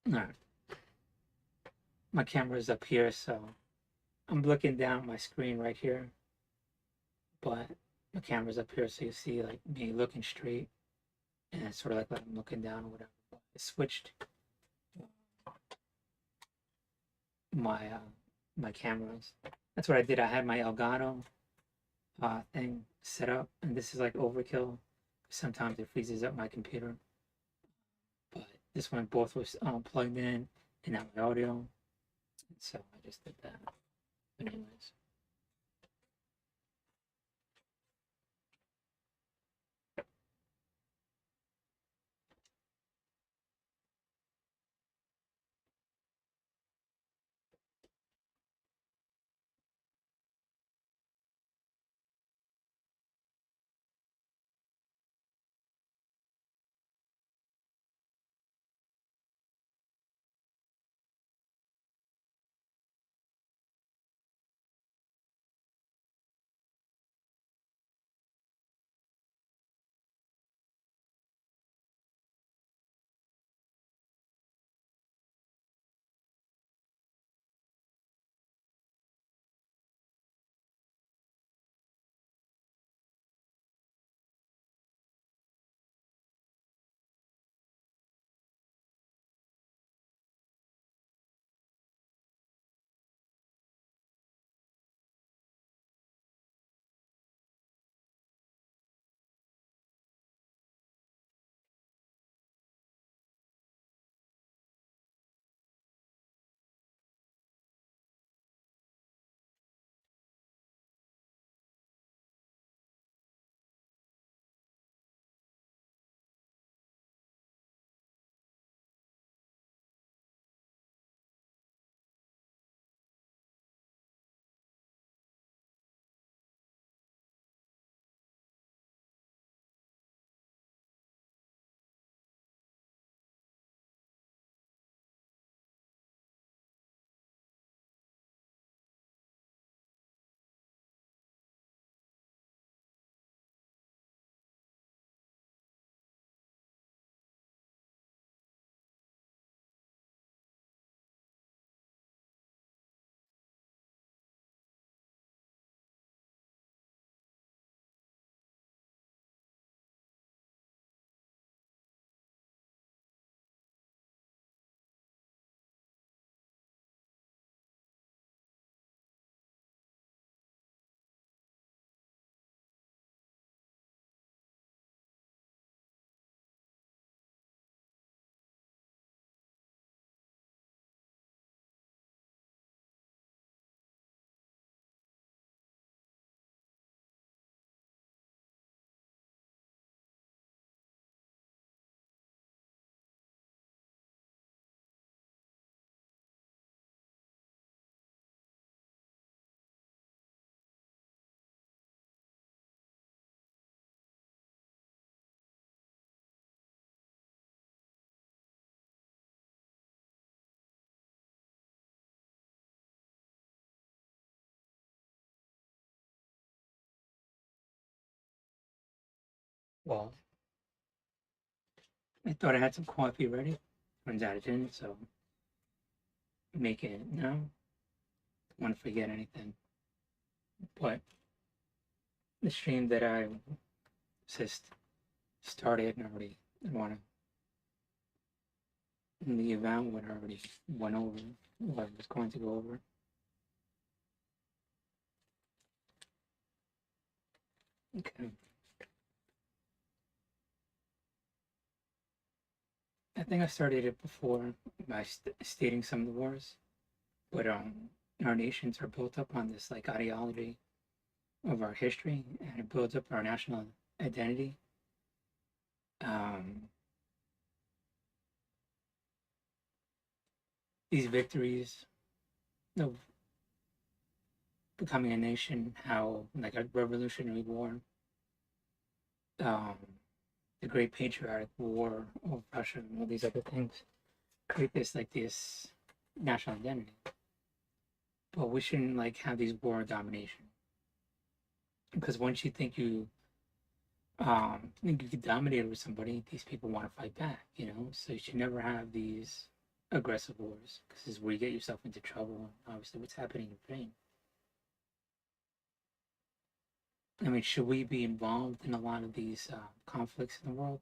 Alright, my camera's up here, so I'm looking down at my screen right here, but my camera's up here, so you see like me looking straight, and it's sort of like I'm looking down or whatever. But I switched my my cameras. That's what I did. I had my Elgato thing set up, and this is like overkill. Sometimes it freezes up my computer, but this one both was plugged in and now my audio, and so I just did that. But anyways, well, I thought I had some coffee ready. Turns out I didn't, so making it now. Don't want to forget anything. But the stream that I just started and already want to leave out what I already went over, what I was going to go over. Okay. I think I started it before by stating some of the wars, but our nations are built up on this like ideology of our history, and it builds up our national identity. Um, these victories of becoming a nation, how like a Revolutionary War, um, the Great Patriotic War of Russia, and all these other things create this national identity. But we shouldn't like have these war domination, because once you think you can dominate over somebody, these people want to fight back. So you should never have these. aggressive wars because this is where you get yourself into trouble. And obviously, what's happening in Ukraine. I mean, should we be involved in a lot of these conflicts in the world?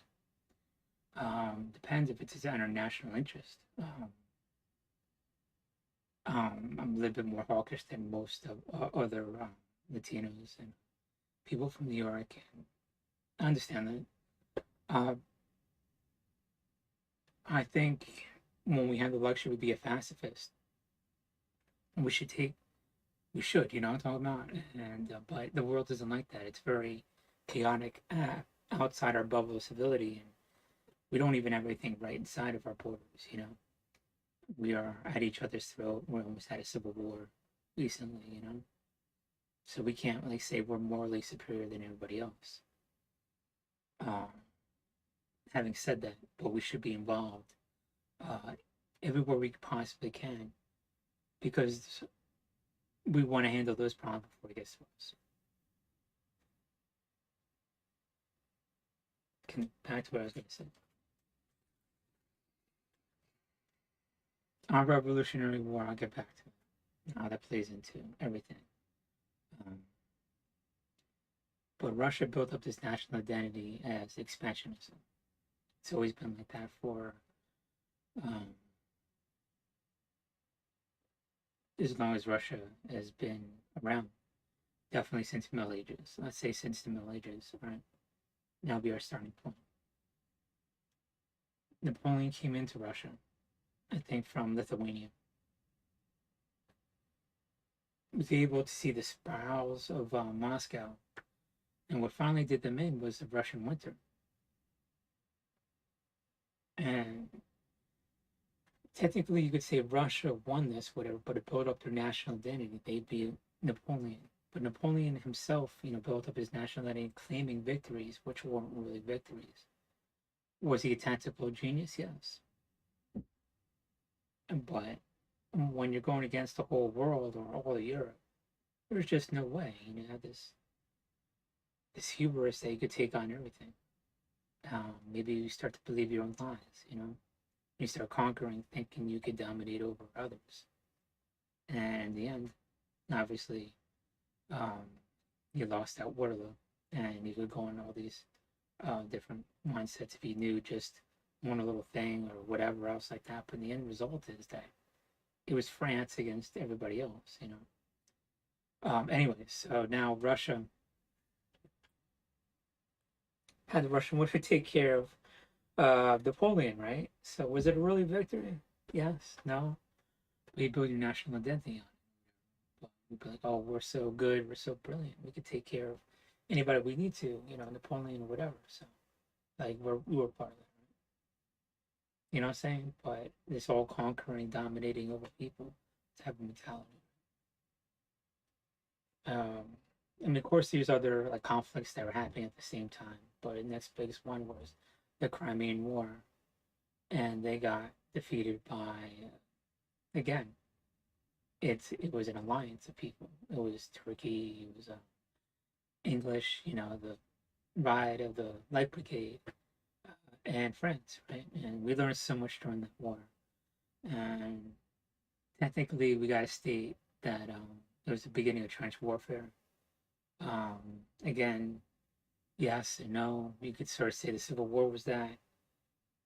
Depends if it's in our national interest. I'm a little bit more hawkish than most of other Latinos and people from New York. And I understand that. I think when we have the luxury to be a pacifist, we should take, we should, you know, what I'm talking about. And but the world isn't like that. It's very chaotic outside our bubble of civility, and we don't even have everything right inside of our borders. You know, we are at each other's throat. We almost had a civil war recently. You know, so we can't like say we're morally superior than everybody else. Um, Having said that, but we should be involved uh, everywhere we possibly can because we want to handle those problems before it gets to us. Back to what I was going to say. Our Revolutionary War, I'll get back to how that plays into everything. Um, but Russia built up this national identity as expansionism. It's always been like that for um, as long as Russia has been around. Definitely since the Middle Ages. Let's say since the Middle Ages, right? That'll be our starting point. Napoleon came into Russia, I think, from Lithuania. Was able to see the spirals of Moscow, and what finally did them in was the Russian winter. And technically, you could say Russia won this, whatever, but it built up their national identity. They beat Napoleon. But Napoleon himself, you know, built up his national identity claiming victories, which weren't really victories. Was he a tactical genius? Yes. But when you're going against the whole world or all of Europe, there's just no way. You have this hubris that you could take on everything. Maybe you start to believe your own lies, you know? You start conquering, thinking you could dominate over others. And in the end, obviously, um, you lost at Waterloo. And you could go on all these different mindsets if you knew just one little thing or whatever else like that. But the end result is that it was France against everybody else, you know? Anyways, so now Russia had the Russian would take care of Napoleon, right? So was it a really victory? Yes, no. We build your national identity on it. But we'd be like, oh, we're so good, we're so brilliant. We could take care of anybody we need to, you know, Napoleon or whatever. So like we were part of that, right? You know what I'm saying? But this all conquering, dominating over people type of mentality. I mean, of course, there's other like conflicts that were happening at the same time, but the next biggest one was the Crimean War, and they got defeated by again. It was an alliance of people. It was Turkey. It was English. You know, the Ride of the Light Brigade and France, right? And we learned so much during that war. And technically, we got to state that it was the beginning of trench warfare. Again, yes and no. You could sort of say the Civil War was that.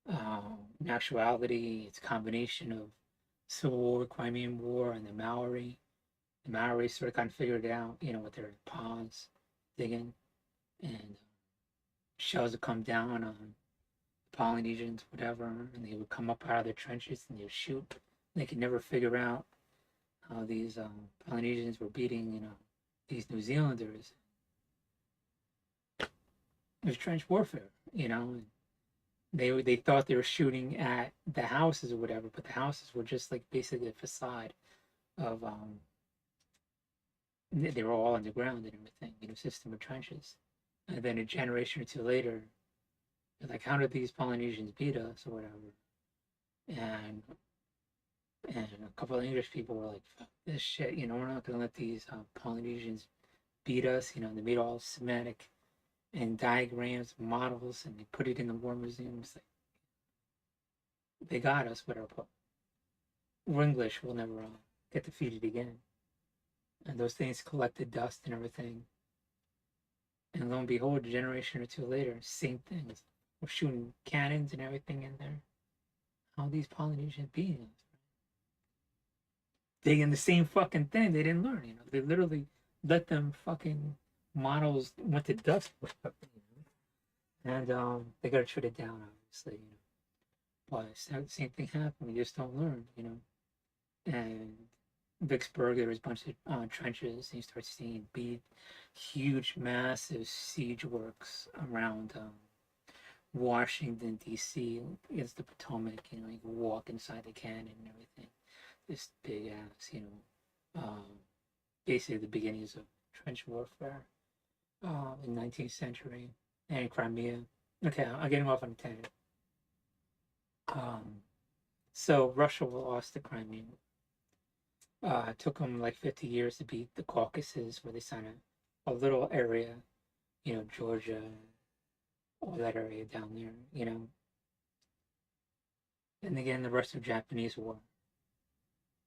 In actuality, it's a combination of Civil War, Crimean War, and the Maori. The Maori sort of kind of figured it out, you know, with their paws digging, and shells would come down on Polynesians, whatever, and they would come up out of their trenches and they would shoot. They could never figure out how these Polynesians were beating, you know, these New Zealanders. It was trench warfare, you know. They thought they were shooting at the houses or whatever, but the houses were just like basically a facade of they were all underground and everything, you know, system of trenches. And then a generation or two later, they're like, how did these Polynesians beat us or whatever? And a couple of English people were like, fuck this shit, you know, we're not gonna let these Polynesians beat us, you know. They made all semantic and diagrams, models, and they put it in the war museums. Like, they got us with our English will never get defeated again. And those things collected dust and everything. And lo and behold, a generation or two later, same things. We're shooting cannons and everything in there. How these Polynesian beings they in the same fucking thing. They didn't learn, you know. They literally let them fucking models went to dust, and they got to shut it down, obviously, you know. But the same thing happened. We just don't learn, you know. And Vicksburg, there was a bunch of trenches, and you start seeing huge, massive siege works around Washington D.C. against the Potomac. You know, you can walk inside the cannon and everything. This big ass, you know, basically the beginnings of trench warfare in 19th century and Crimea. Okay, I'm getting off on a tangent. So Russia lost the Crimea. It took them like 50 years to beat the Caucasus, where they signed a little area, you know, Georgia, all that area down there, you know. And again, the Russo-Japanese War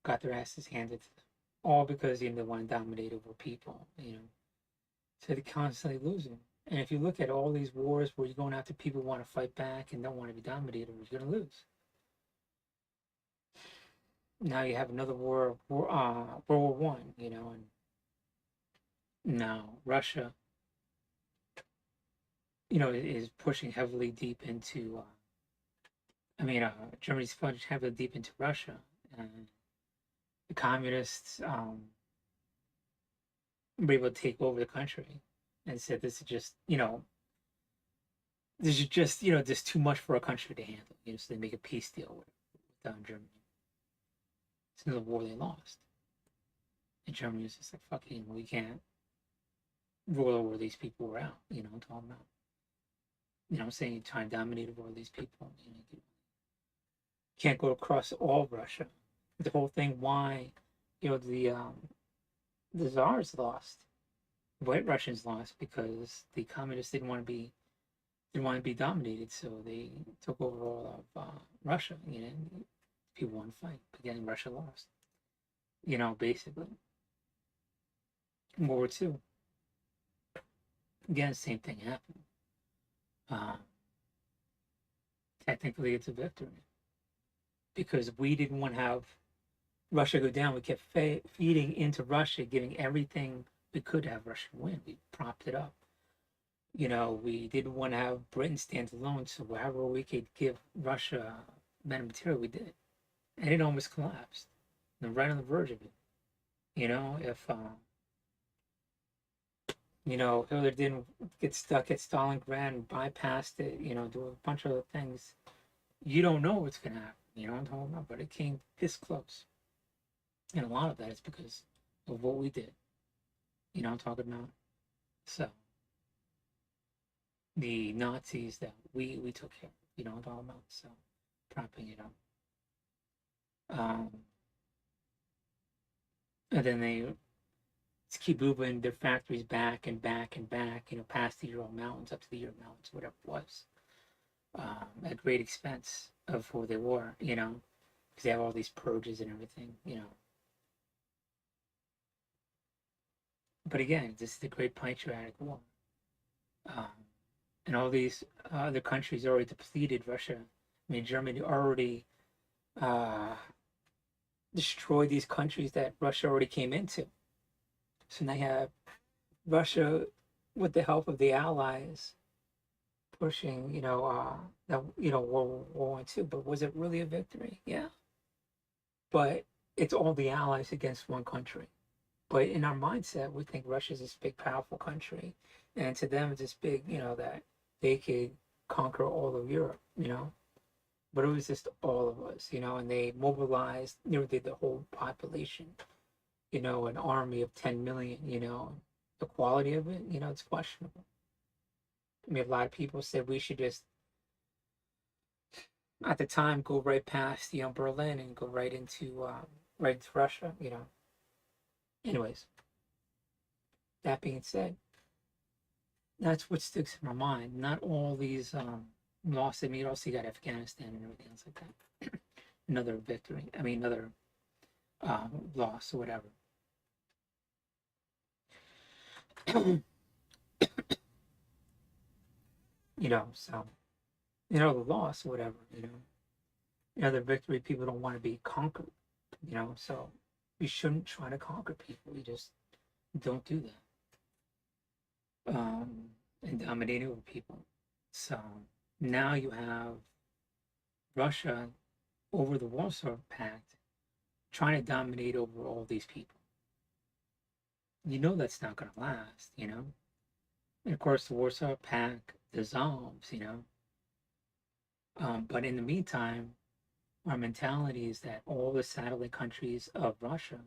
got their asses handed to them, all because you know they want to dominate over people, you know. So they're constantly losing. And if you look at all these wars where you're going after people who want to fight back and don't want to be dominated, you're going to lose. Now you have another World War One, you know, and now Russia, you know, is pushing heavily deep into. Germany's pushing heavily deep into Russia, and the communists were able to take over the country, and said this is just, you know, this is just, you know, just too much for a country to handle. You know, so they make a peace deal with Germany. It's another war they lost. And Germany was just like, fuck it, you know, we can't rule over these people were out, you know, I'm talking about. You know, I'm saying try and dominate over these people. You know, you can't go across all Russia. The whole thing, why, you know, the Tsars lost. White Russians lost because the communists didn't want to be dominated, so they took over all of Russia. You know, people want to fight. Again, Russia lost. You know, basically. World War II. Again, same thing happened. Technically, it's a victory because we didn't want to have Russia go down. We kept feeding into Russia, giving everything we could to have Russia win. We propped it up. You know, we didn't want to have Britain stand alone, so wherever we could give Russia men and material, we did. And it almost collapsed. And right on the verge of it. You know, if you know, Hitler didn't get stuck at Stalingrad and bypassed it, you know, do a bunch of other things, you don't know what's gonna happen. You know what I'm talking about? But it came this close. And a lot of that is because of what we did. You know what I'm talking about? So the Nazis that we took care of, you know what I'm talking about? So propping it up. And then they keep moving their factories back and back and back, you know, past the Ural Mountains, up to the Ural Mountains, whatever it was, at great expense of who they were, you know, because they have all these purges and everything, you know. But again, this is the Great Patriotic War. And all these other countries already depleted Russia. I mean, Germany already destroyed these countries that Russia already came into. So now you have Russia, with the help of the Allies, pushing, you know, World War II. But was it really a victory? Yeah. But it's all the Allies against one country. But in our mindset, we think Russia's this big, powerful country, and to them, it's this big, you know, that they could conquer all of Europe, you know. But it was just all of us, you know, and they mobilized nearly the whole population, you know, an army of 10 million, you know. The quality of it, you know, it's questionable. I mean, a lot of people said we should just, at the time, go right past, you know, Berlin and go right into Russia, you know. Anyways, that being said, that's what sticks in my mind. Not all these losses. I mean, you also got Afghanistan and everything else like that. Another victory. I mean, another loss or whatever. So the loss or whatever. The victory. People don't want to be conquered. So you shouldn't try to conquer people. You just don't do that. And dominate over people. So now you have Russia over the Warsaw Pact trying to dominate over all these people. That's not going to last. And of course, the Warsaw Pact dissolves. But in the meantime, our mentality is that all the satellite countries of Russia,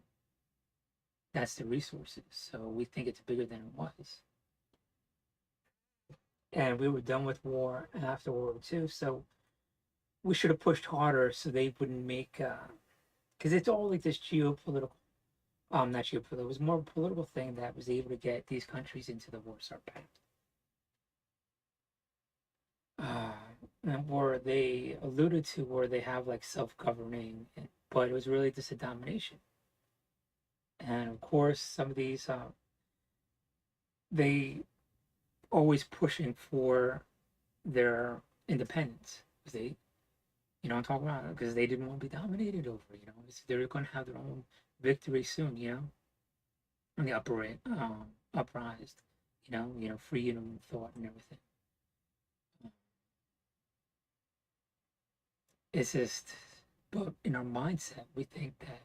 that's the resources. So we think it's bigger than it was. And we were done with war after World War II. So we should have pushed harder so they wouldn't make, because it's all like this geopolitical, not geopolitical, it was more a political thing that was able to get these countries into the Warsaw Pact. Where they alluded to where they have like self-governing, but it was really just a domination. And of course, some of these, they always pushing for their independence because I'm talking about because they didn't want to be dominated over. They're going to have their own victory soon. On the uprised. Freedom of thought and everything. It's just, but in our mindset, we think that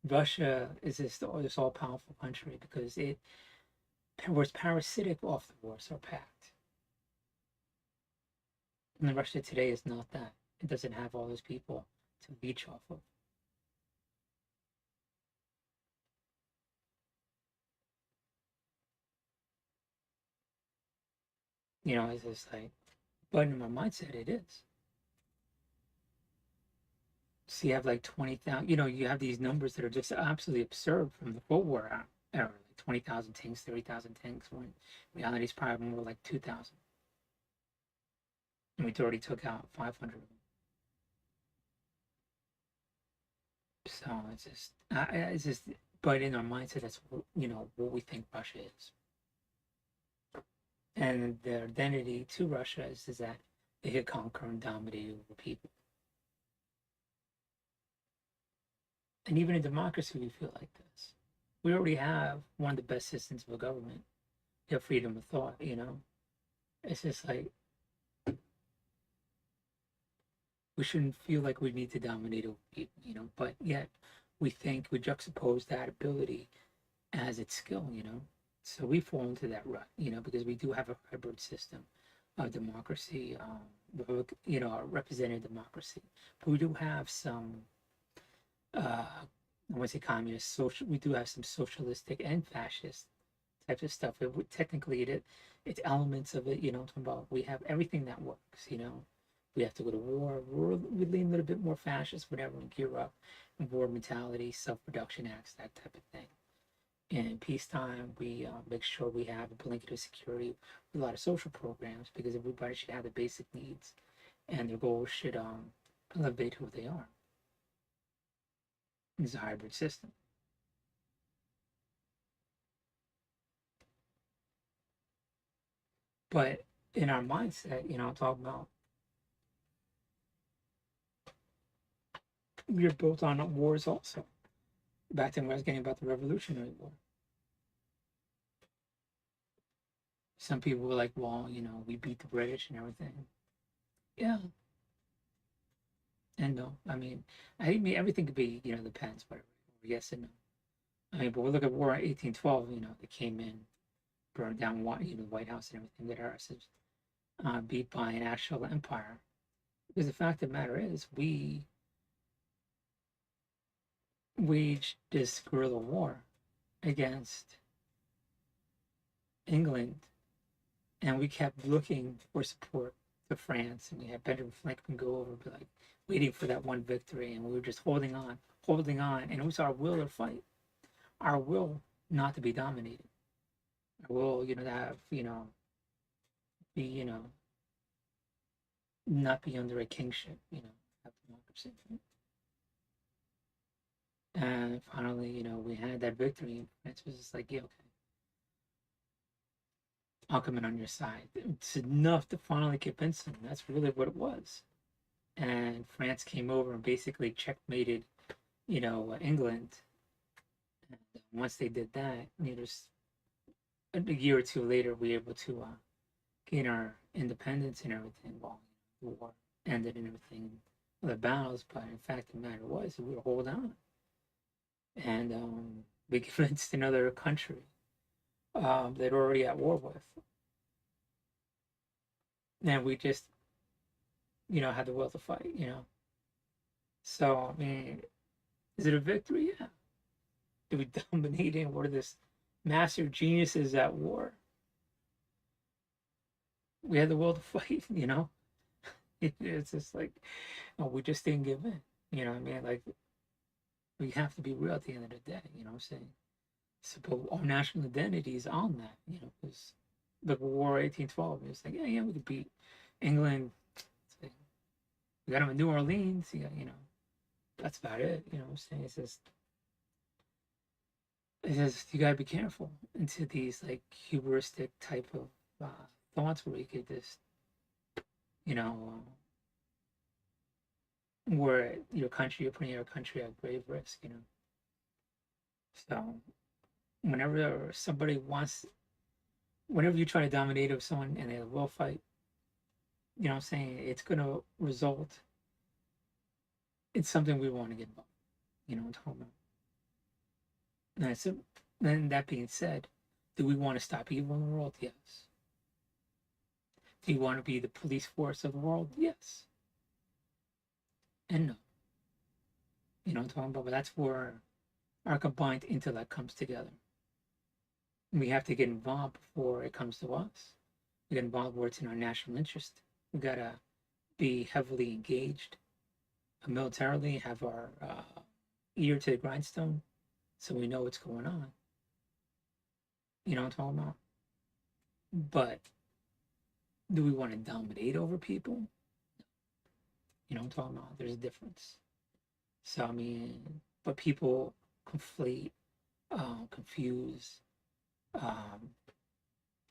Russia is this all-powerful country because it was parasitic off the Warsaw Pact. And Russia today is not that. It doesn't have all those people to leech off of. It's just like, but in my mindset, it is. So you have like 20,000, you have these numbers that are just absolutely absurd from the Cold War era, like 20,000 tanks, 30,000 tanks, when reality is probably more like 2,000. And we already took out 500 of them. So it's just, but in our mindset, that's, what we think Russia is. And their identity to Russia is that they could conquer and dominate over people. And even in democracy, we feel like this. We already have one of the best systems of a government. You have freedom of thought, It's just like, we shouldn't feel like we need to dominate over people, but yet we think we juxtapose that ability as its skill, So we fall into that rut, because we do have a hybrid system of democracy, a representative democracy. But we do have some, I want to say communist, social. We do have some socialistic and fascist types of stuff. Technically, it's elements of it. Talking about we have everything that works. We have to go to war. We lean a little bit more fascist, whatever, and gear up, war mentality, self-production acts, that type of thing. And in peacetime, we make sure we have a blanket of security with a lot of social programs because everybody should have the basic needs, and their goals should elevate who they are. It's a hybrid system. But in our mindset, talking about we're built on wars also. Back then, when I was getting about the Revolutionary War. Some people were like, well, we beat the British and everything. Yeah. And no, I mean, everything could be, depends, whatever. Yes and no. But we look at War in 1812, they came in, burned down, the White House and everything, that are beat by an actual empire. Because the fact of the matter is, we waged this guerrilla war against England, and we kept looking for support to France, and we had Benjamin Franklin go over, but like waiting for that one victory, and we were just holding on, and it was our will to fight, our will not to be dominated, our will, to have, be, not be under a kingship, have democracy. And finally, we had that victory. And France was just like, yeah, okay, I'll come in on your side. It's enough to finally convince them. That's really what it was. And France came over and basically checkmated, England. And once they did that, just a year or two later, we were able to gain our independence and everything. Well, the war ended and everything, the battles. But in fact, the matter was, we were holding on, and we convinced another country that we're already at war with, and we just, had the will to fight. So I mean, is it a victory? Yeah. Did we dominate and we're this massive geniuses at war? We had the will to fight. It's just like, oh, we just didn't give in. You know what I mean? Like, we have to be real at the end of the day, you know what I'm saying? So, but our national identity is on that, because the War 1812, it's like, yeah, we could beat England. Like, we got them in New Orleans, that's about it, you know what I'm saying? It's just you gotta be careful into these like hubristic type of thoughts where you could just, you know, where you're putting your country at grave risk. So whenever somebody wants, whenever you try to dominate over someone and they will fight, what I'm saying, it's gonna result in something we want to get involved. You know what I'm talking about? And so, then that being said, do we want to stop evil in the world? Yes. Do you want to be the police force of the world? Yes. And no. You know what I'm talking about? But that's where our combined intellect comes together. We have to get involved before it comes to us. We get involved where it's in our national interest. We gotta be heavily engaged militarily, have our ear to the grindstone, so we know what's going on. You know what I'm talking about? But do we want to dominate over people? You know what I'm talking about? There's a difference. So I mean, but people conflate, confuse um,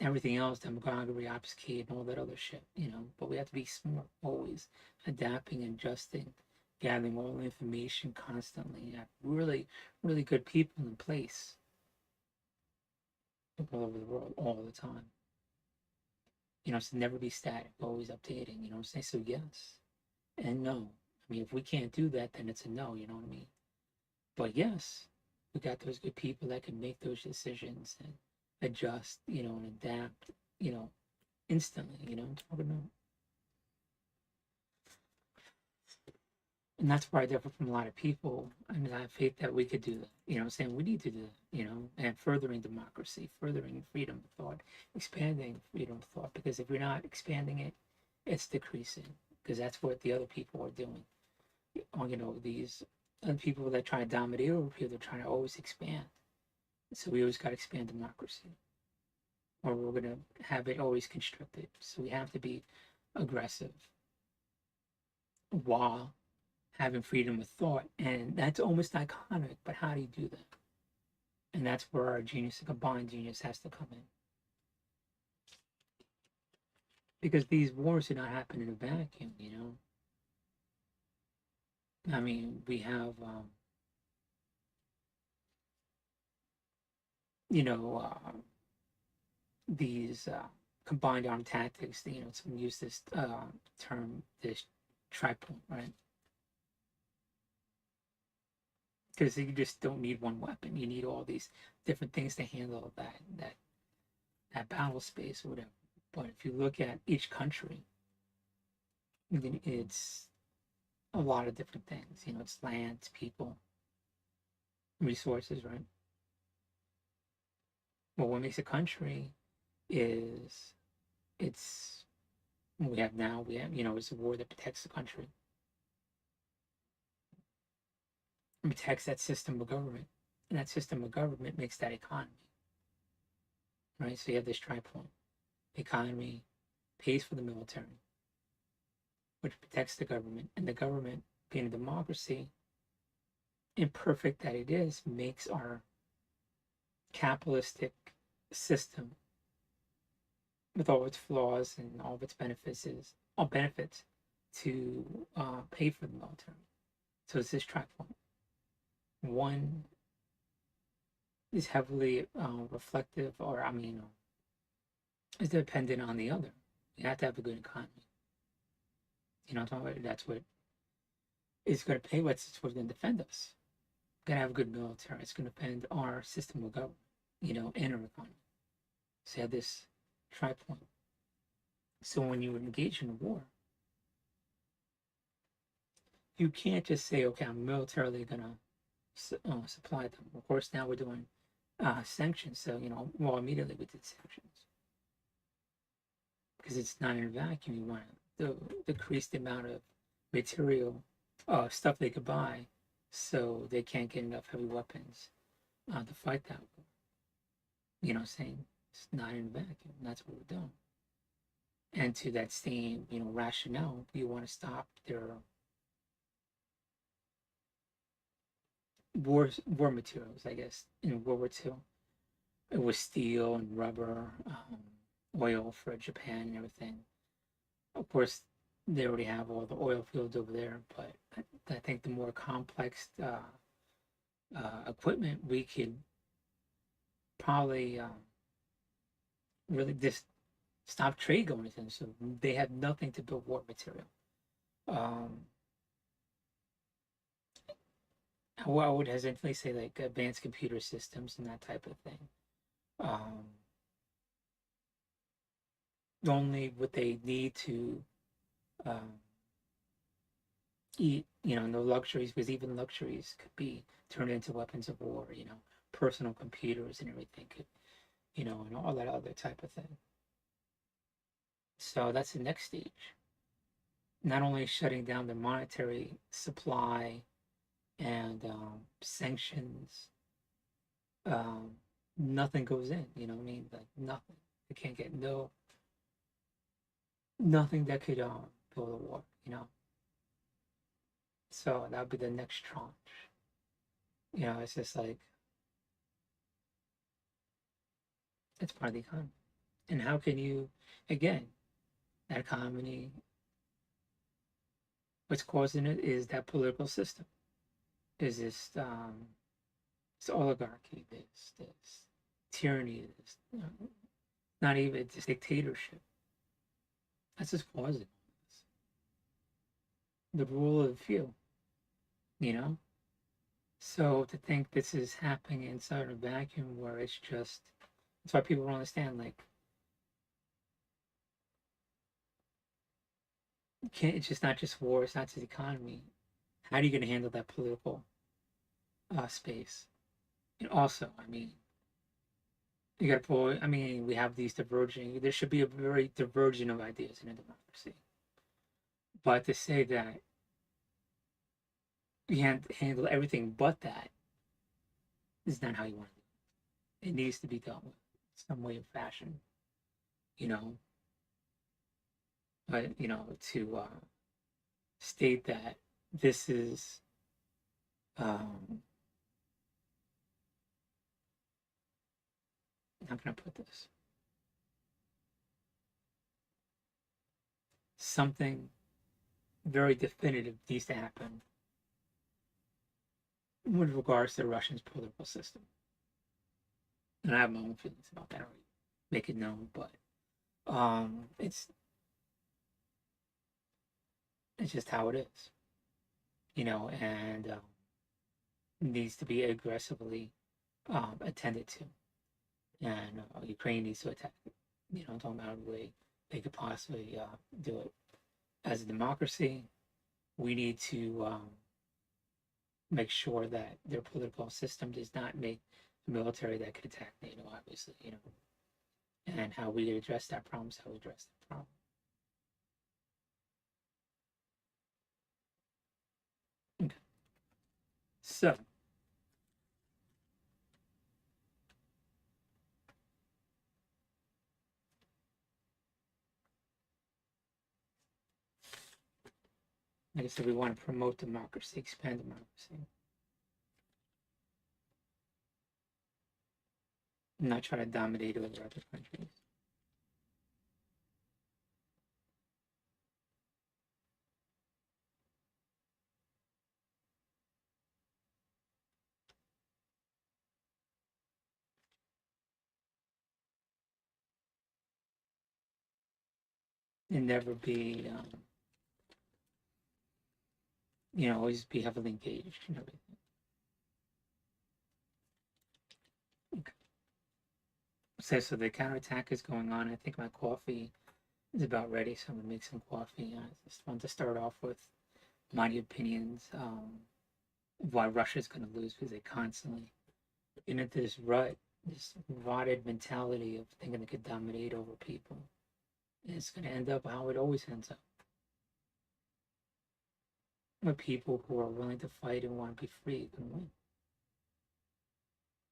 everything else, demography, obfuscate, and all that other shit. But we have to be smart, always adapting, adjusting, gathering all the information constantly. Have really, really good people in place all over the world all the time. So never be static, always updating. You know what I'm saying? So yes and no. I mean, if we can't do that, then it's a no. You know what I mean? But yes, we got those good people that can make those decisions and adjust, and adapt, instantly. I'm talking about. And that's where I differ from a lot of people. I mean, I have faith that we could do that. I'm saying we need to do that, and furthering democracy, furthering freedom of thought, expanding freedom of thought. Because if you're not expanding it, it's decreasing. Because that's what the other people are doing. These other people that try to dominate over people, they're trying to always expand. So we always got to expand democracy, or we're going to have it always constricted. So we have to be aggressive while having freedom of thought. And that's almost iconic, but how do you do that? And that's where our genius, the combined genius, has to come in. Because these wars do not happen in a vacuum. I mean, we have, these combined arm tactics. Some use this term, this tripoint, right? Because you just don't need one weapon. You need all these different things to handle that battle space or whatever. But if you look at each country, it's a lot of different things. It's land, it's people, resources, right? Well, what makes a country is it's what we have now. It's a war that protects the country, it protects that system of government, and that system of government makes that economy, right? So you have this tripoint: the economy pays for the military, which protects the government, and the government, being a democracy, imperfect that it is, makes our capitalistic system, with all its flaws and all of its benefits, to pay for the military. So it's this tripoint. One is heavily reflective, or I mean, is dependent on the other. You have to have a good economy. You know, that's what is going to pay. What's going to defend us. Going to have a good military. It's going to defend our system of government. You know, and our economy. So you have this tripoint. So when you engage in a war, you can't just say, okay, I'm militarily going to supply them. Of course, now we're doing sanctions. So, you know, well, immediately we did sanctions. Because it's not in a vacuum. You want to decrease the amount of material, stuff they could buy, so they can't get enough heavy weapons to fight that war. You know, saying it's not in a vacuum. That's what we're doing. And to that same, you know, rationale, you want to stop their war materials. I guess in World War II, it was steel and rubber, oil for Japan and everything. Of course, they already have all the oil fields over there, but I think the more complex equipment, we could probably really just stop trade going with them. So they had nothing to build war material. I would hesitantly say like advanced computer systems and that type of thing. Only what they need to eat, you know, no luxuries, because even luxuries could be turned into weapons of war, you know, personal computers and everything could, you know, and all that other type of thing. So that's the next stage. Not only shutting down the monetary supply and sanctions, nothing goes in, you know what I mean? Like nothing. They can't get nothing that could build a war, you know? So that would be the next tranche. You know, it's just like, it's part of the economy. And how can you, again, that economy, what's causing it is that political system. Is this oligarchy, this tyranny, this, you know, not even this dictatorship. That's just causing this. The rule of the few, you know? So to think this is happening inside a vacuum where it's just, that's why people don't understand, like, can't, it's just not just war, it's not just economy. How are you going to handle that political space? And also, I mean, you got to pull, I mean, we have these diverging, there should be a very divergent of ideas in a democracy. But to say that you can't handle everything but that is not how you want to do it. It needs to be dealt with some way or fashion, you know. But, you know, to state that this is um, how can I put this? Something very definitive needs to happen with regards to Russia's political system. And I have my own feelings about that already. Make it known, but it's just how it is, you know, and needs to be aggressively attended to. And Ukraine needs to attack it. You know, I'm talking about a way they could possibly do it. As a democracy, we need to make sure that their political system does not make a military that could attack NATO, obviously, you know, and how we address that problem is how we address that problem. Okay. So, like I said, we want to promote democracy, expand democracy. not try to dominate over other countries. And never be, always be heavily engaged and everything. Okay. So the counterattack is going on. I think my coffee is about ready, so I'm gonna make some coffee. I just want to start off with my opinions. Why Russia's gonna lose because they constantly get into this rut, this rotted mentality of thinking they could dominate over people. And it's gonna end up how it always ends up. With people who are willing to fight and want to be free can win.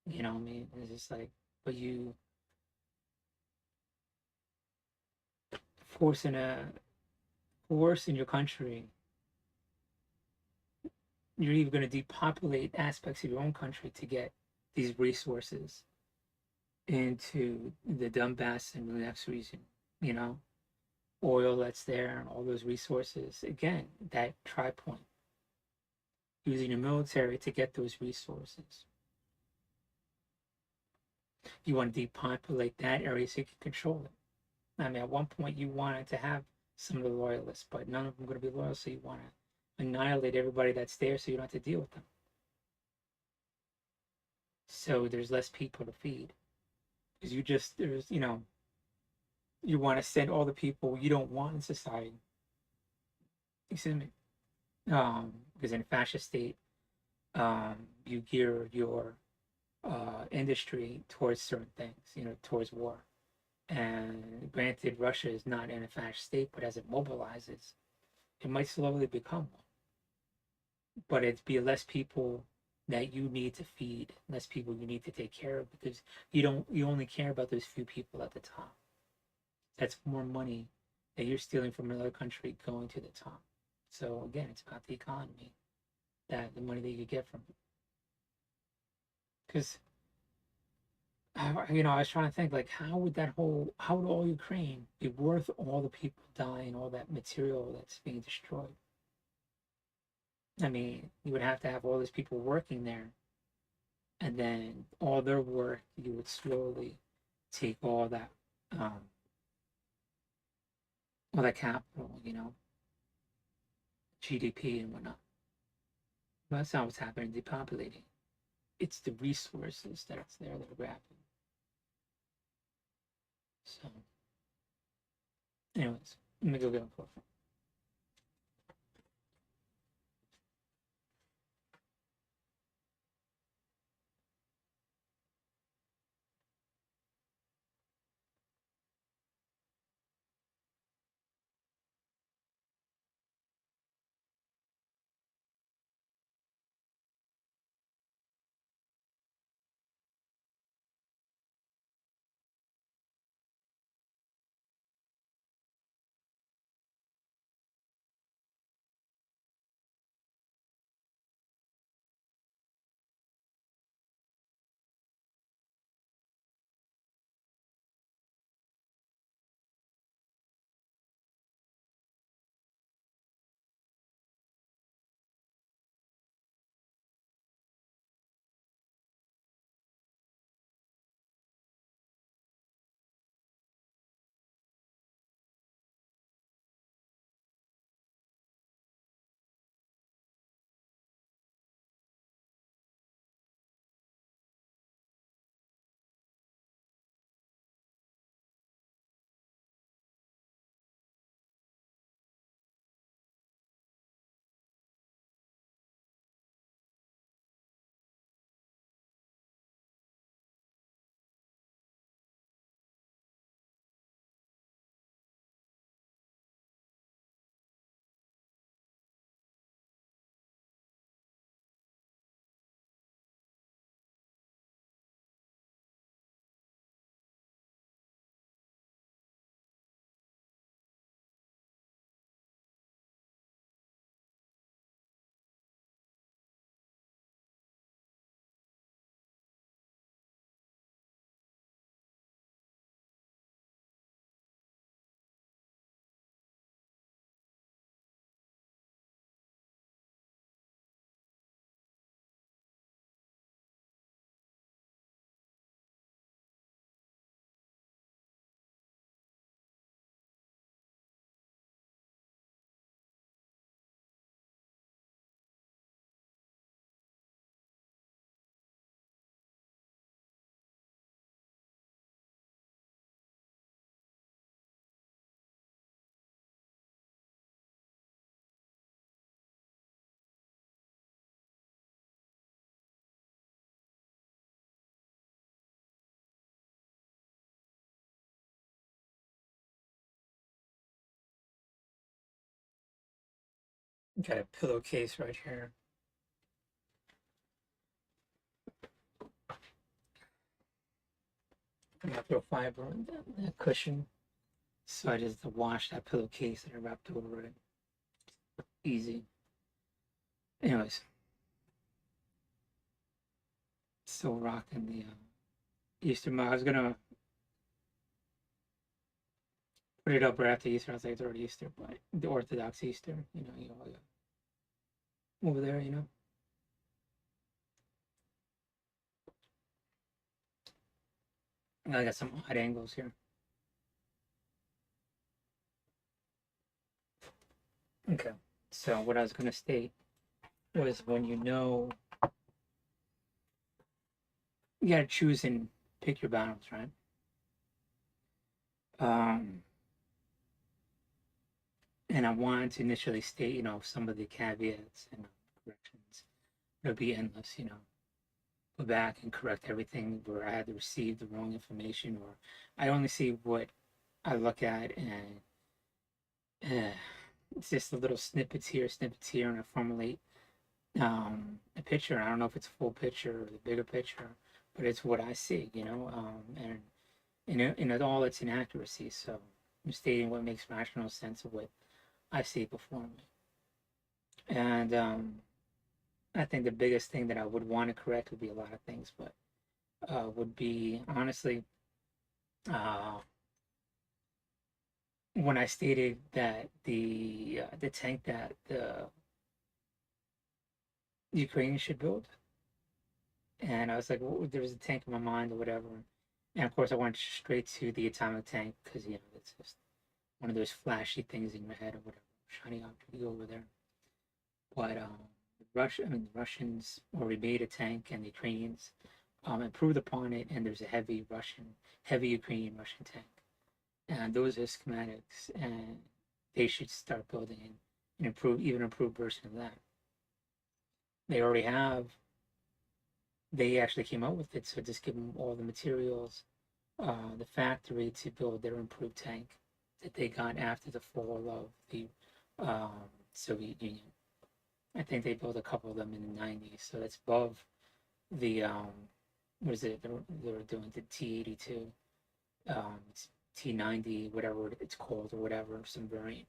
You know what I mean? It's just like, but you forcing a force in your country, you're even going to depopulate aspects of your own country to get these resources into the Donbass and the next region, you know, oil that's there and all those resources. Again, that try point, using the military to get those resources. You want to depopulate that area so you can control it. I mean, at one point you wanted to have some of the loyalists, but none of them are going to be loyal, so you want to annihilate everybody that's there so you don't have to deal with them. So there's less people to feed. Because you want to send all the people you don't want in society. Excuse me. Because in a fascist state, you gear your industry towards certain things, towards war. And granted, Russia is not in a fascist state, but as it mobilizes, it might slowly become one. But it'd be less people that you need to feed, less people you need to take care of because you only care about those few people at the top. That's more money that you're stealing from another country going to the top. So again, it's about the economy, that the money that you get from it. Because I was trying to think like how would all Ukraine be worth all the people dying, all that material that's being destroyed? I mean, you would have to have all these people working there, and then all their work, you would slowly take um, all that capital, GDP and whatnot. But that's not what's happening. Depopulating. It's the resources that's there that are grabbing. So, anyways, let me go get a coffee. Got a pillowcase right here. Microfiber and that cushion. So I just washed that pillowcase and I wrapped over it. Easy. Anyways, still rocking the Easter mug. I was gonna put it up right after Easter. I was like, it's already Easter, but the Orthodox Easter, over there, I got some odd angles here. Okay, so what I was gonna state was when you gotta choose and pick your battles, right? Um, and I wanted to initially state, some of the caveats and corrections. It'll be endless, go back and correct everything where I had to receive the wrong information, or I only see what I look at, and it's just the little snippets here, and I formulate a picture. I don't know if it's a full picture or the bigger picture, but it's what I see, and in all its inaccuracy. So I'm stating what makes rational sense of what I see before me. And I think the biggest thing that I would want to correct would be a lot of things, but would be honestly uh, when I stated that the tank that the Ukrainians should build, and I was like, well, there was a tank in my mind or whatever, and of course I went straight to the atomic tank because it's just one of those flashy things in your head or whatever, shiny object over there. But the Russians already made a tank, and the Ukrainians improved upon it, and there's a heavy Ukrainian Russian tank, and those are schematics, and they should start building an improved version of that. They already have. They actually came up with it, so just give them all the materials, the factory to build their improved tank that they got after the fall of the Soviet Union. I think they built a couple of them in the 90s, so that's above the what is it? They were doing the T-82, T-90, whatever it's called or whatever, some variant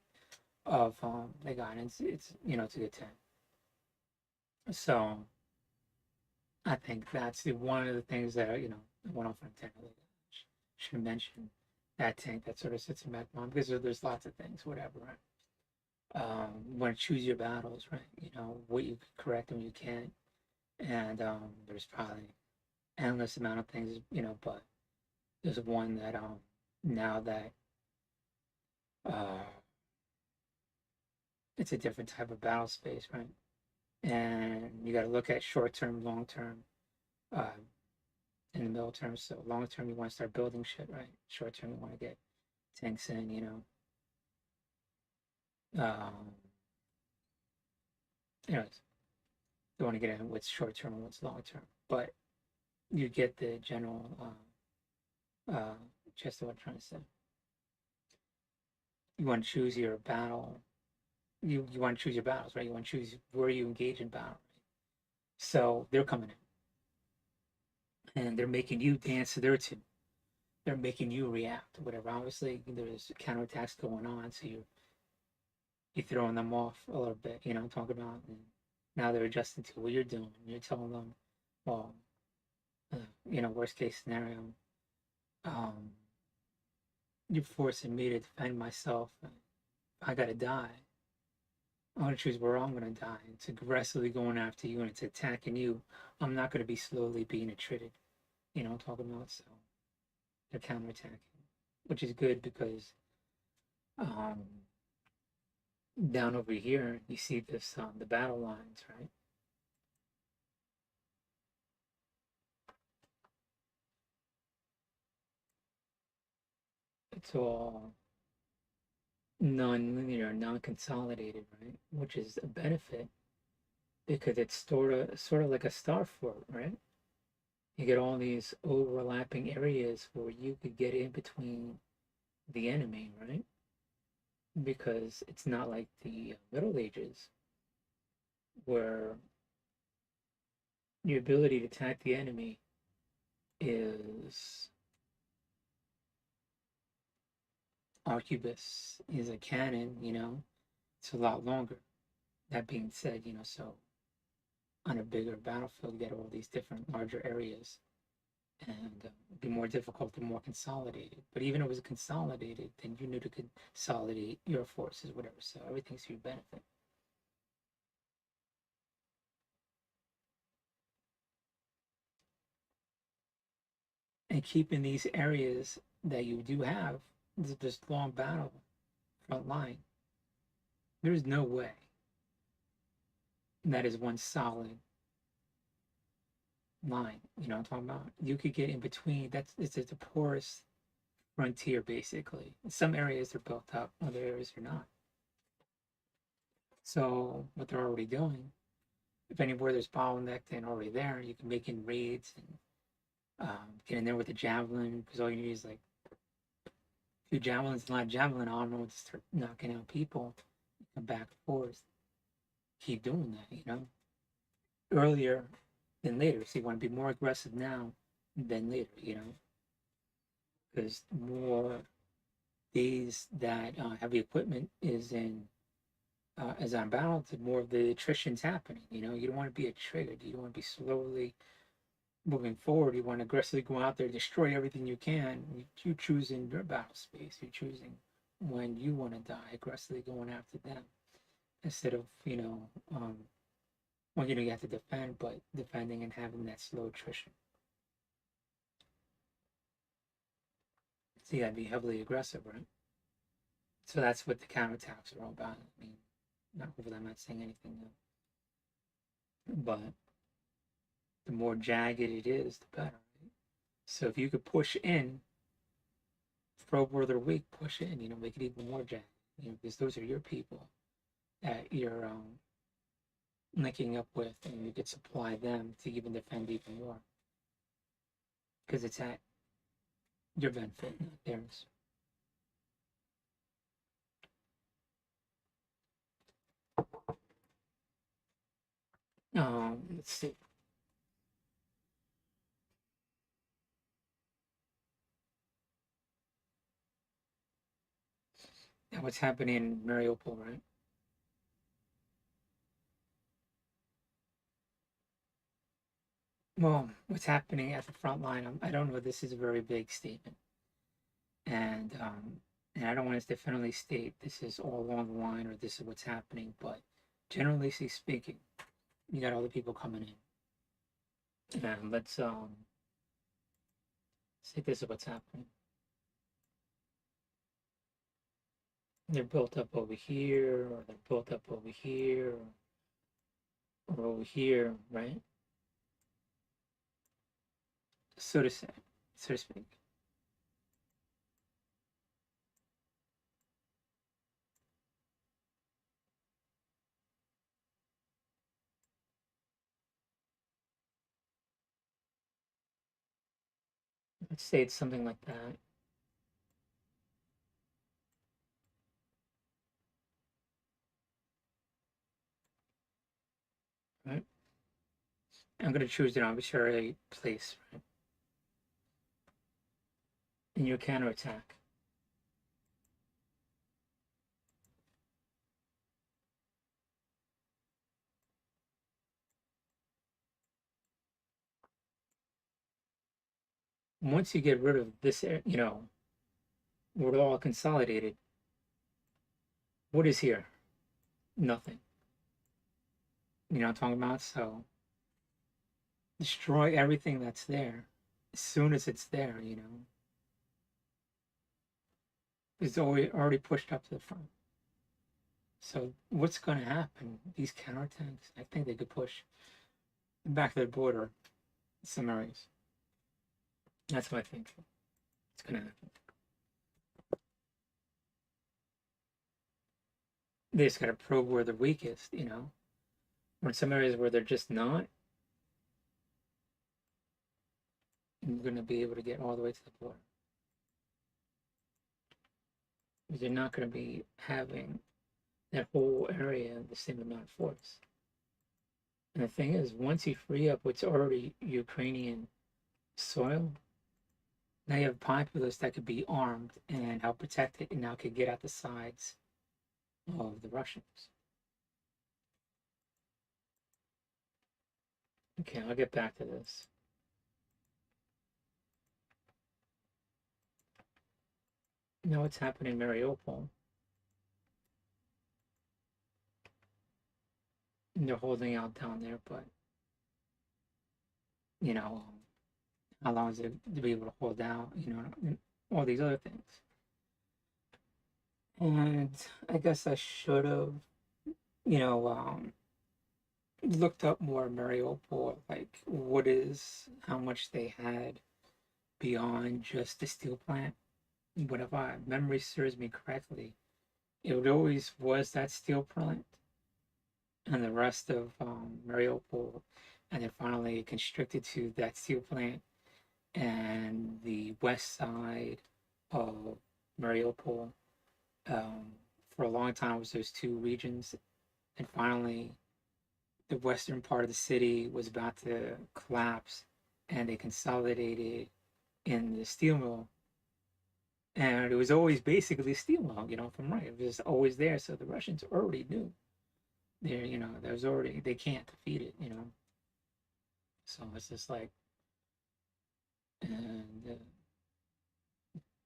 of they got. And it's it's a good tank. So I think that's one of the things that went off on a tangent. Should mention that tank that sort of sits in back mind because there's lots of things, whatever. Right? You want to choose your battles, right? What you can correct and what you can't, and there's probably endless amount of things, but there's one that now that it's a different type of battle space, right? And you got to look at short term, long term, in the middle term. So long term, you want to start building shit, right? Short term, you want to get tanks in, anyways, don't want to get in what's short term and what's long term, but you get the general gist of what I'm trying to say. You want to choose your battle. You want to choose your battles, right? You want to choose where you engage in battle. Right? So they're coming in, and they're making you dance to their tune. They're making you react to whatever. Obviously, there's counterattacks going on, so you're throwing them off a little bit. I'm talking about. And now they're adjusting to what you're doing. You're telling them, well, worst case scenario, you're forcing me to defend myself. I gotta die. I'm gonna choose where I'm gonna die. It's aggressively going after you and it's attacking you. I'm not gonna be slowly being attrited. I'm talking about, so they're counterattacking, which is good because down over here you see this the battle lines, right? It's all non-linear, non-consolidated, right? Which is a benefit because it's sort of like a star fort, right? You get all these overlapping areas where you could get in between the enemy, right? Because it's not like the Middle Ages where your ability to attack the enemy is arquebus is a cannon, it's a lot longer. That being said, so on a bigger battlefield, you get all these different larger areas and it'd be more difficult and more consolidated. But even if it was consolidated, then you knew to consolidate your forces, whatever. So everything's to your benefit. And keeping these areas that you do have, this long battle front line, there's no way that is one solid line. You know what I'm talking about? You could get in between. It's a porous frontier, basically. In some areas are built up, other areas are not. So what they're already doing, if anywhere there's bottlenecked and already there, you can make in raids and get in there with a javelin, because all you need is like a few javelins and a lot of javelin armor to start knocking out people. Come back and forth. Keep doing that, earlier than later. So you want to be more aggressive now than later, because more days that heavy equipment is on battle, the more of the attrition's happening. You don't want to be triggered. You don't want to be slowly moving forward. You want to aggressively go out there, destroy everything you can. You choosing your battle space. You're choosing when you want to die, aggressively going after them instead of well, you have to defend, but defending and having that slow attrition. So you gotta be heavily aggressive, right? So that's what the counterattacks are all about. I mean, I'm not saying anything new, but the more jagged it is, the better. Right? So if you could push in, probe where they're weak, push in, make it even more jagged, because those are your people that you're linking up with, and you could supply them to even defend even more, because it's at your benefit, not theirs. Let's see. Now what's happening in Mariupol, right? Well, what's happening at the front line, I don't know. This is a very big statement, and I don't want to definitely state this is all along the line or this is what's happening, but generally speaking, you got all the people coming in, and let's say this is what's happening. They're built up over here, or they're built up over here, or over here, right? So to say, so to speak. Let's say it's something like that. Right? I'm going to choose an arbitrary place, right? In your counterattack. Once you get rid of this, we're all consolidated. What is here? Nothing. You know what I'm talking about? So destroy everything that's there as soon as it's there, It's already pushed up to the front. So what's going to happen? These counterattacks, I think they could push back to the border in some areas. That's what I think. It's going to happen. They just got to probe where they're weakest, Or in some areas where they're just not, you're going to be able to get all the way to the border. Because you're not going to be having that whole area the same amount of force. And the thing is, once you free up what's already Ukrainian soil, now you have populace that could be armed and help protect it, and now could get out the sides of the Russians. Okay, I'll get back to this. You know what's happening in Mariupol? And they're holding out down there, but you know, how long is it to be able to hold out? You know, and all these other things. And I guess I should have, you know, looked up more Mariupol, like how much they had beyond just the steel plant. But if my memory serves me correctly, it always was that steel plant and the rest of Mariupol, and then finally constricted to that steel plant and the west side of Mariupol. Um, for a long time, was those two regions, and finally, the western part of the city was about to collapse, and they consolidated in the steel mill. And it was always basically a steel mill, you know, from right. It was always there, so the Russians already knew. There, you know, there's already they can't defeat it, you know. So it's just like, and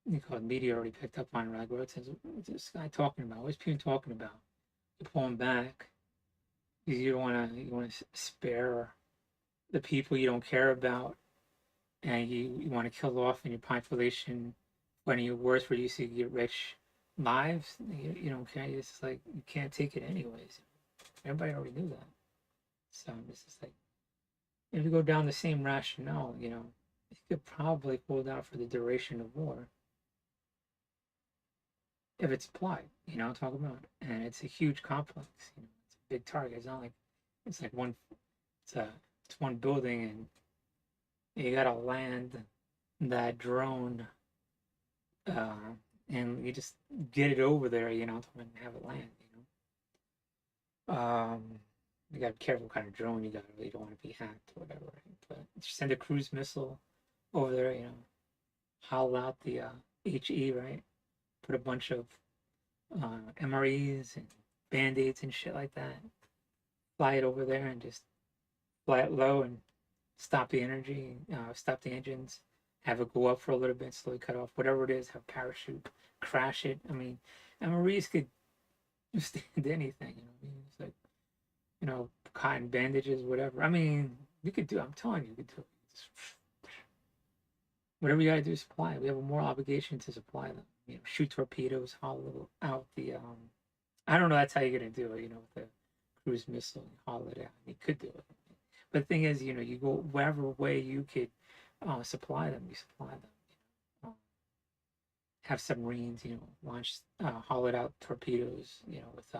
you call media already picked up on it. Like, what's this guy talking about? What's Putin talking about? You're pulling back. You don't want to. You want to spare the people you don't care about, and you want to kill off in your population when you're worse, where you see get rich lives. You don't care. It's like you can't take it anyways. Everybody already knew that. So this is like, if you go down the same rationale, you know, you could probably hold out for the duration of war if it's applied. You know, talk about, and it's a huge complex. You know, it's a big target. It's not like it's like one. It's a it's one building, and you gotta land that drone, uh, and you just get it over there. You know, and have it land. You know, you gotta be careful what kind of drone you got. You don't want to be hacked or whatever. Right? But just send a cruise missile over there. You know, howl out the HE, right? Put a bunch of MREs and band-aids and shit like that. Fly it over there and just fly it low and stop the energy, stop the engines, have it go up for a little bit, slowly cut off, whatever it is, have parachute, crash it. I mean, MREs could stand anything, you know what I mean? It's like, you know, cotton bandages, whatever. I mean, you could do, I'm telling you, you could do it. Whatever you gotta do to supply it. We have a moral obligation to supply them. You know, shoot torpedoes, hollow out the I don't know, that's how you're gonna do it, you know, with the cruise missile and hollow it out. You could do it. But the thing is, you know, you go wherever way you could supply them, you supply them. You know? Have submarines, you know, launch hollowed out torpedoes, you know, with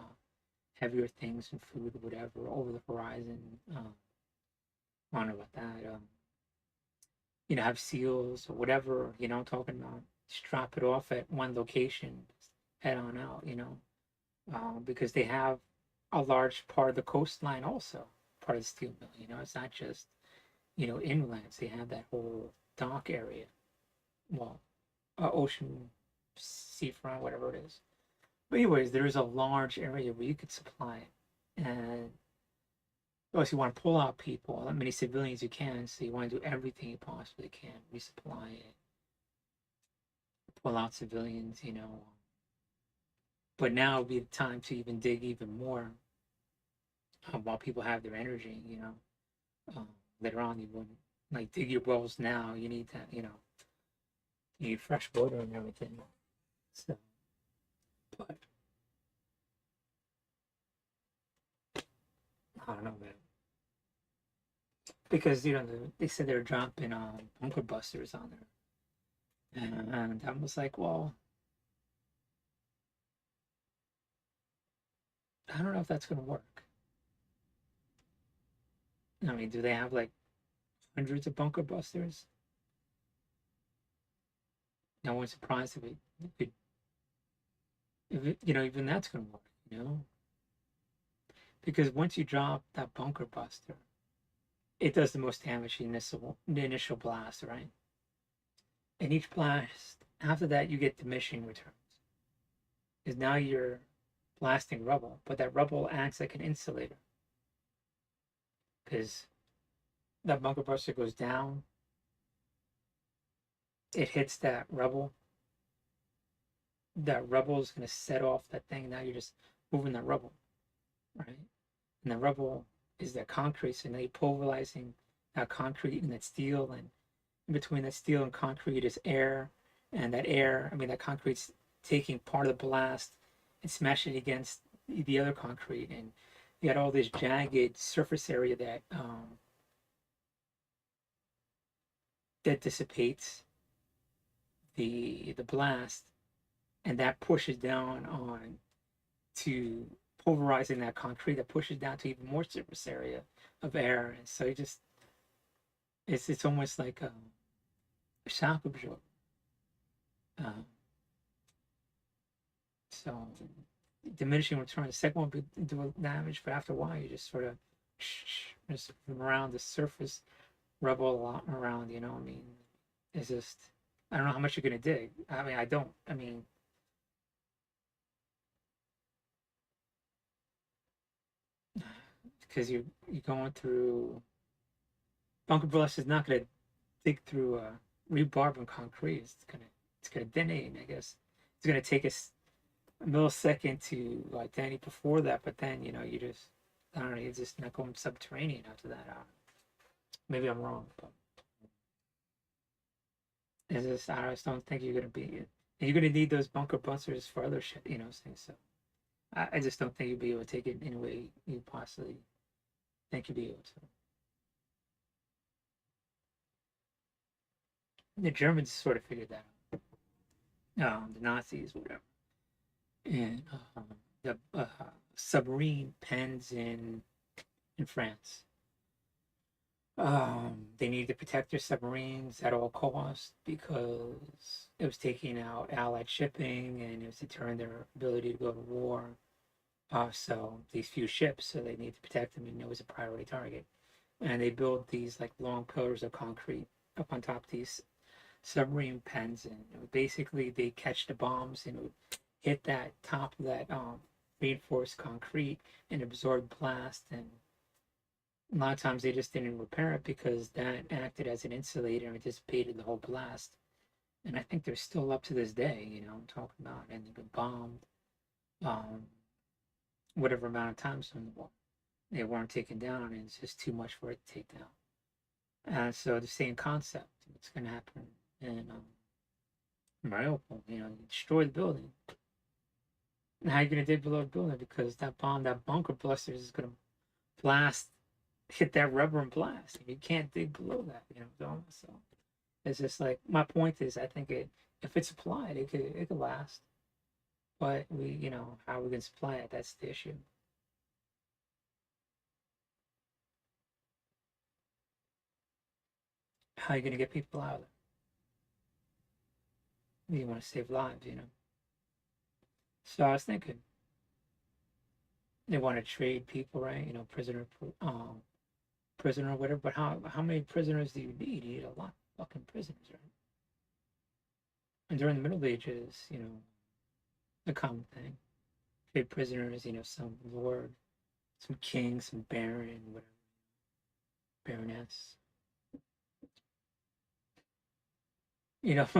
heavier things and food or whatever over the horizon. I don't know about that. You know, have seals or whatever, you know, I'm talking about. Just drop it off at one location, head on out, you know, because they have a large part of the coastline also, part of the steel mill, you know, it's not just, you know, inlands, they have that whole dock area, well, ocean, seafront, whatever it is. But anyways, there is a large area where you could supply it. And if you want to pull out people, as many civilians you can, so you want to do everything you possibly can, resupply it, pull out civilians, you know. But now would be the time to even dig even more while people have their energy, you know. Later on, you wouldn't like dig your wells now. You need that, you know. You need fresh water and everything. So, but I don't know, man. Because you know they said they're dropping bunker busters on there, and I was like, well, I don't know if that's gonna work. I mean, do they have like hundreds of bunker busters? No one's surprised if it, you know, even that's gonna work. You know, because once you drop that bunker buster, it does the most damage in the initial blast, right? And each blast after that, you get diminishing returns. Because now you're blasting rubble, but that rubble acts like an insulator. Because that bunker buster goes down, it hits that rubble. That rubble is going to set off that thing. Now you're just moving that rubble, right? And the rubble is that concrete, so now you're pulverizing that concrete and that steel, and in between that steel and concrete is air, and that air, I mean, that concrete's taking part of the blast and smashing it against the other concrete, and you got all this jagged surface area that dissipates the blast, and that pushes down on to pulverizing that concrete, that pushes down to even more surface area of air, and so it's almost like a shock absorber. Um, so diminishing return. The second one would do damage, but after a while, you just sort of just around the surface, rubble a lot around. You know, I mean, it's just I don't know how much you're gonna dig. I mean, I don't. I mean, because you're going through bunker blast is not gonna dig through rebar and concrete. It's gonna detonate. I guess it's gonna take us a millisecond to like detonate before that, but then you just I don't know. You're just not going subterranean after that. Maybe I'm wrong, but I just don't think you're gonna be. And you're gonna need those bunker busters for other shit, things. So I just don't think you'll be able to take it any way you possibly think you'll be able to. The Germans sort of figured that out. The Nazis, whatever, and the submarine pens in France. They needed to protect their submarines at all costs because it was taking out Allied shipping and it was deterring their ability to go to war. So these few ships, so they need to protect them, and it was a priority target. And they built these like long pillars of concrete up on top of these submarine pens, and basically they catch the bombs and it would hit that top of that reinforced concrete and absorb blast. And a lot of times they just didn't repair it because that acted as an insulator and dissipated the whole blast. And I think they're still up to this day, I'm talking about, and they've been bombed um, whatever amount of times in the war. They weren't taken down, and it's just too much for it to take down. And so the same concept, what's going to happen in Mariupol, you destroy the building. And how are you going to dig below the building? Because that bunker buster is going to blast, hit that rubber and blast. You can't dig below that, so it's just like, my point is, I think if it's applied, it could last. But how we can supply it, that's the issue. How are you going to get people out of there? You want to save lives, So I was thinking, they want to trade people, right? Prisoner or whatever. But how many prisoners do you need? You need a lot of fucking prisoners, right? And during the Middle Ages, a common thing. Trade prisoners, some lord, some king, some baron, whatever, baroness.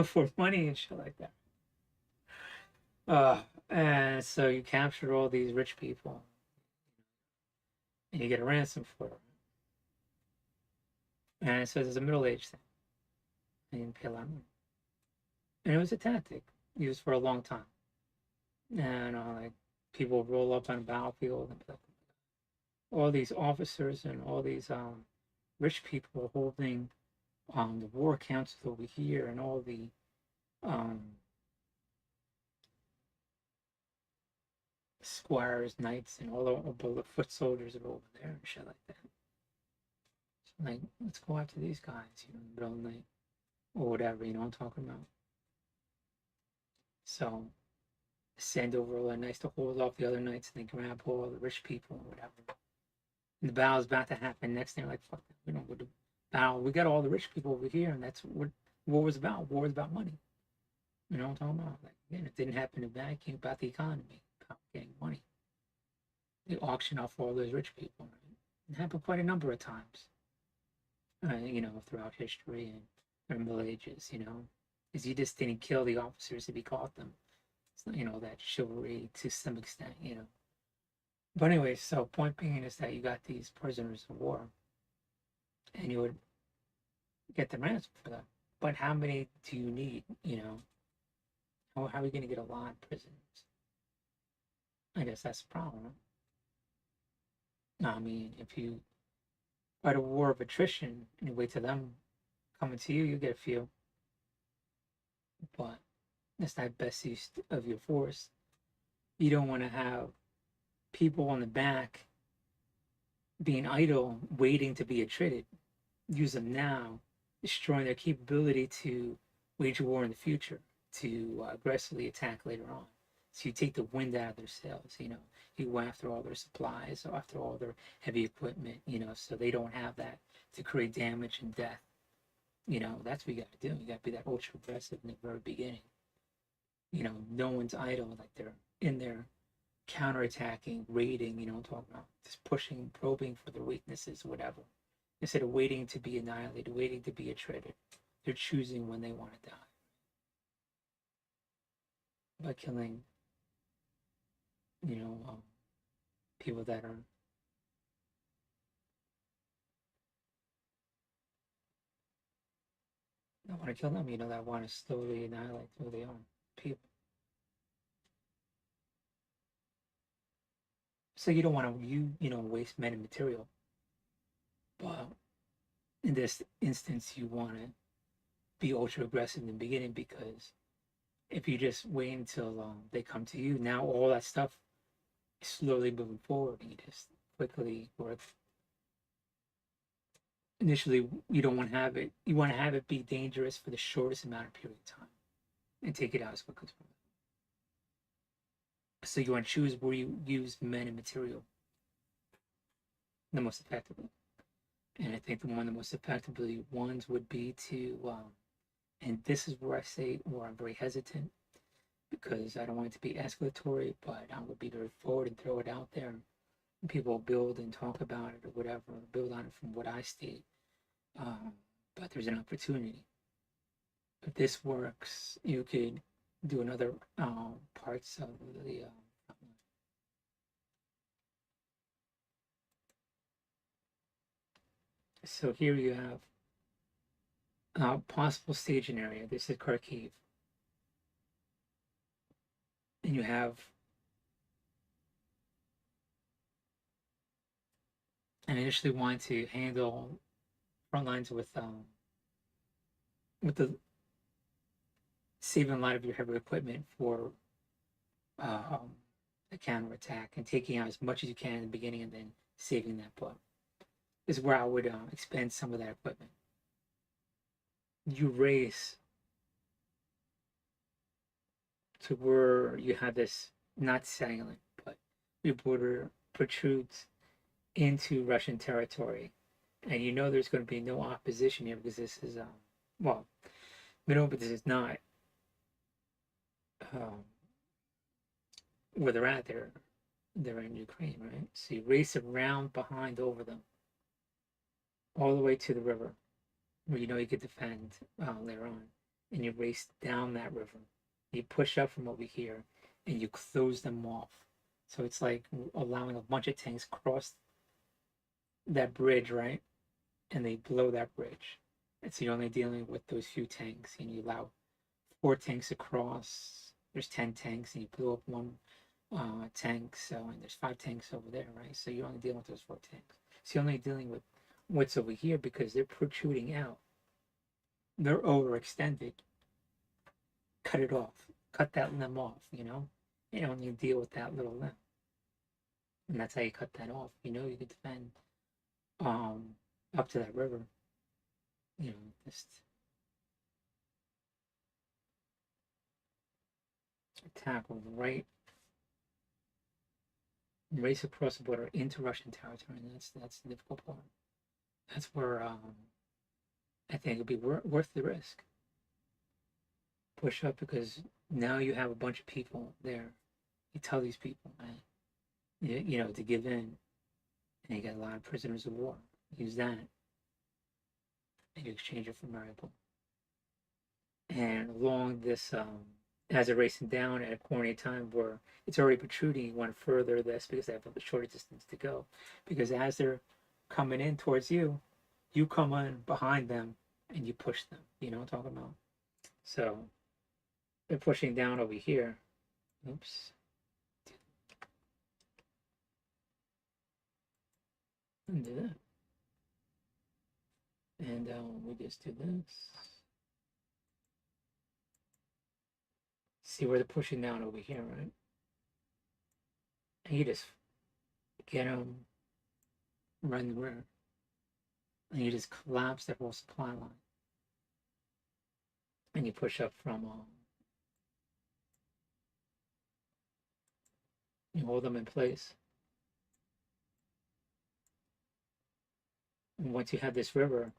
For money and shit like that. And so you capture all these rich people and you get a ransom for it. And so there's a Middle Age thing. And you pay a lot of money. And it was a tactic used for a long time. And like people roll up on a battlefield and like, all these officers and all these rich people holding the war council over here, and all the squires, knights, and all the foot soldiers are over there and shit like that. So like, let's go after these guys, in the middle of the night or whatever. I'm talking about. So send over all the knights to hold off the other knights and then grab all the rich people or whatever. And the battle's about to happen. Next thing, like, fuck that. We don't go to battle. We got all the rich people over here, and that's what war was about. War was about money. You know what I'm talking about? Like, again, it didn't happen in a vacuum, about the economy, about getting money. They auction off all those rich people. Right? It happened quite a number of times, you know, throughout history and the Middle Ages, you know, because you just didn't kill the officers if you caught them. So, you know, that chivalry to some extent, you know. But anyway, so point being is that you got these prisoners of war, and you would get the ransom for them. But how many do you need? You know, how are we going to get a lot of prisoners? I guess that's the problem. I mean, if you fight a war of attrition and you wait till them coming to you, you get a few. But that's not best use of your force. You don't want to have people on the back being idle, waiting to be attrited. Use them now, destroying their capability to wage war in the future, to aggressively attack later on. So you take the wind out of their sails, you know, you go after all their supplies, or after all their heavy equipment, you know, so they don't have that to create damage and death. You know, that's what you got to do. You got to be that ultra aggressive in the very beginning. You know, no one's idle, like they're in there counterattacking, raiding, you know, I'm talking about just pushing, probing for their weaknesses, whatever. Instead of waiting to be annihilated, waiting to be attrited, they're choosing when they want to die by killing, you know, people that are that want to kill them, you know, that want to slowly annihilate who they are, people. So you don't want to, you know, waste men and material. But in this instance, you want to be ultra aggressive in the beginning, because if you just wait until they come to you, now all that stuff is slowly moving forward, and you just quickly work. Initially, you don't want to have it. You want to have it be dangerous for the shortest amount of period of time, and take it out as quickly as possible. So you want to choose where you use men and material the most effectively. And I think the one the most effectively ones would be to, and this is where I say, where I'm very hesitant, because I don't want it to be escalatory, but I would be very forward and throw it out there. And people build and talk about it or whatever, build on it from what I state. But there's an opportunity. If this works, you could do another parts of the. So here you have possible staging area. This is Kharkiv. And you have, and I initially wanted to handle front lines with the saving a lot of your heavy equipment for a counter attack and taking out as much as you can in the beginning, and then saving that book is where I would expend some of that equipment. You race to where you have this not silent, but your border protrudes into Russian territory, and you know there's going to be no opposition here, because this is well, no, but this is not um, where they're at. They're in Ukraine, right? So you race around behind over them, all the way to the river, where you know you could defend later on, and you race down that river. You push up from over here, and you close them off. So it's like allowing a bunch of tanks cross that bridge, right? And they blow that bridge. And so you're only dealing with those few tanks, and you allow 4 tanks across. There's 10 tanks, and you blew up one tank. So, and there's 5 tanks over there, right? So you're only dealing with those 4 tanks. So you're only dealing with what's over here, because they're protruding out. They're overextended. Cut it off. Cut that limb off, you know? You only deal with that little limb. And that's how you cut that off. You know, you could defend up to that river. You know, just attack right race across the border into Russian territory. And that's the difficult part. That's where I think it'd be worth the risk. Push up because now you have a bunch of people there. You tell these people, man, you know, to give in, and you get a lot of prisoners of war. Use that, and you exchange it for Mariupol. And along this, as they're racing down at a coordinated time where it's already protruding, you want to further this because they have a shorter distance to go. Because as they're coming in towards you, you come in behind them and you push them. You know what I'm talking about? So they're pushing down over here. Oops. Undo that. And we just do this. See where they're pushing down over here, right? And you just get them right in the rear. And you just collapse that whole supply line. And you push up from you hold them in place. And once you have this river,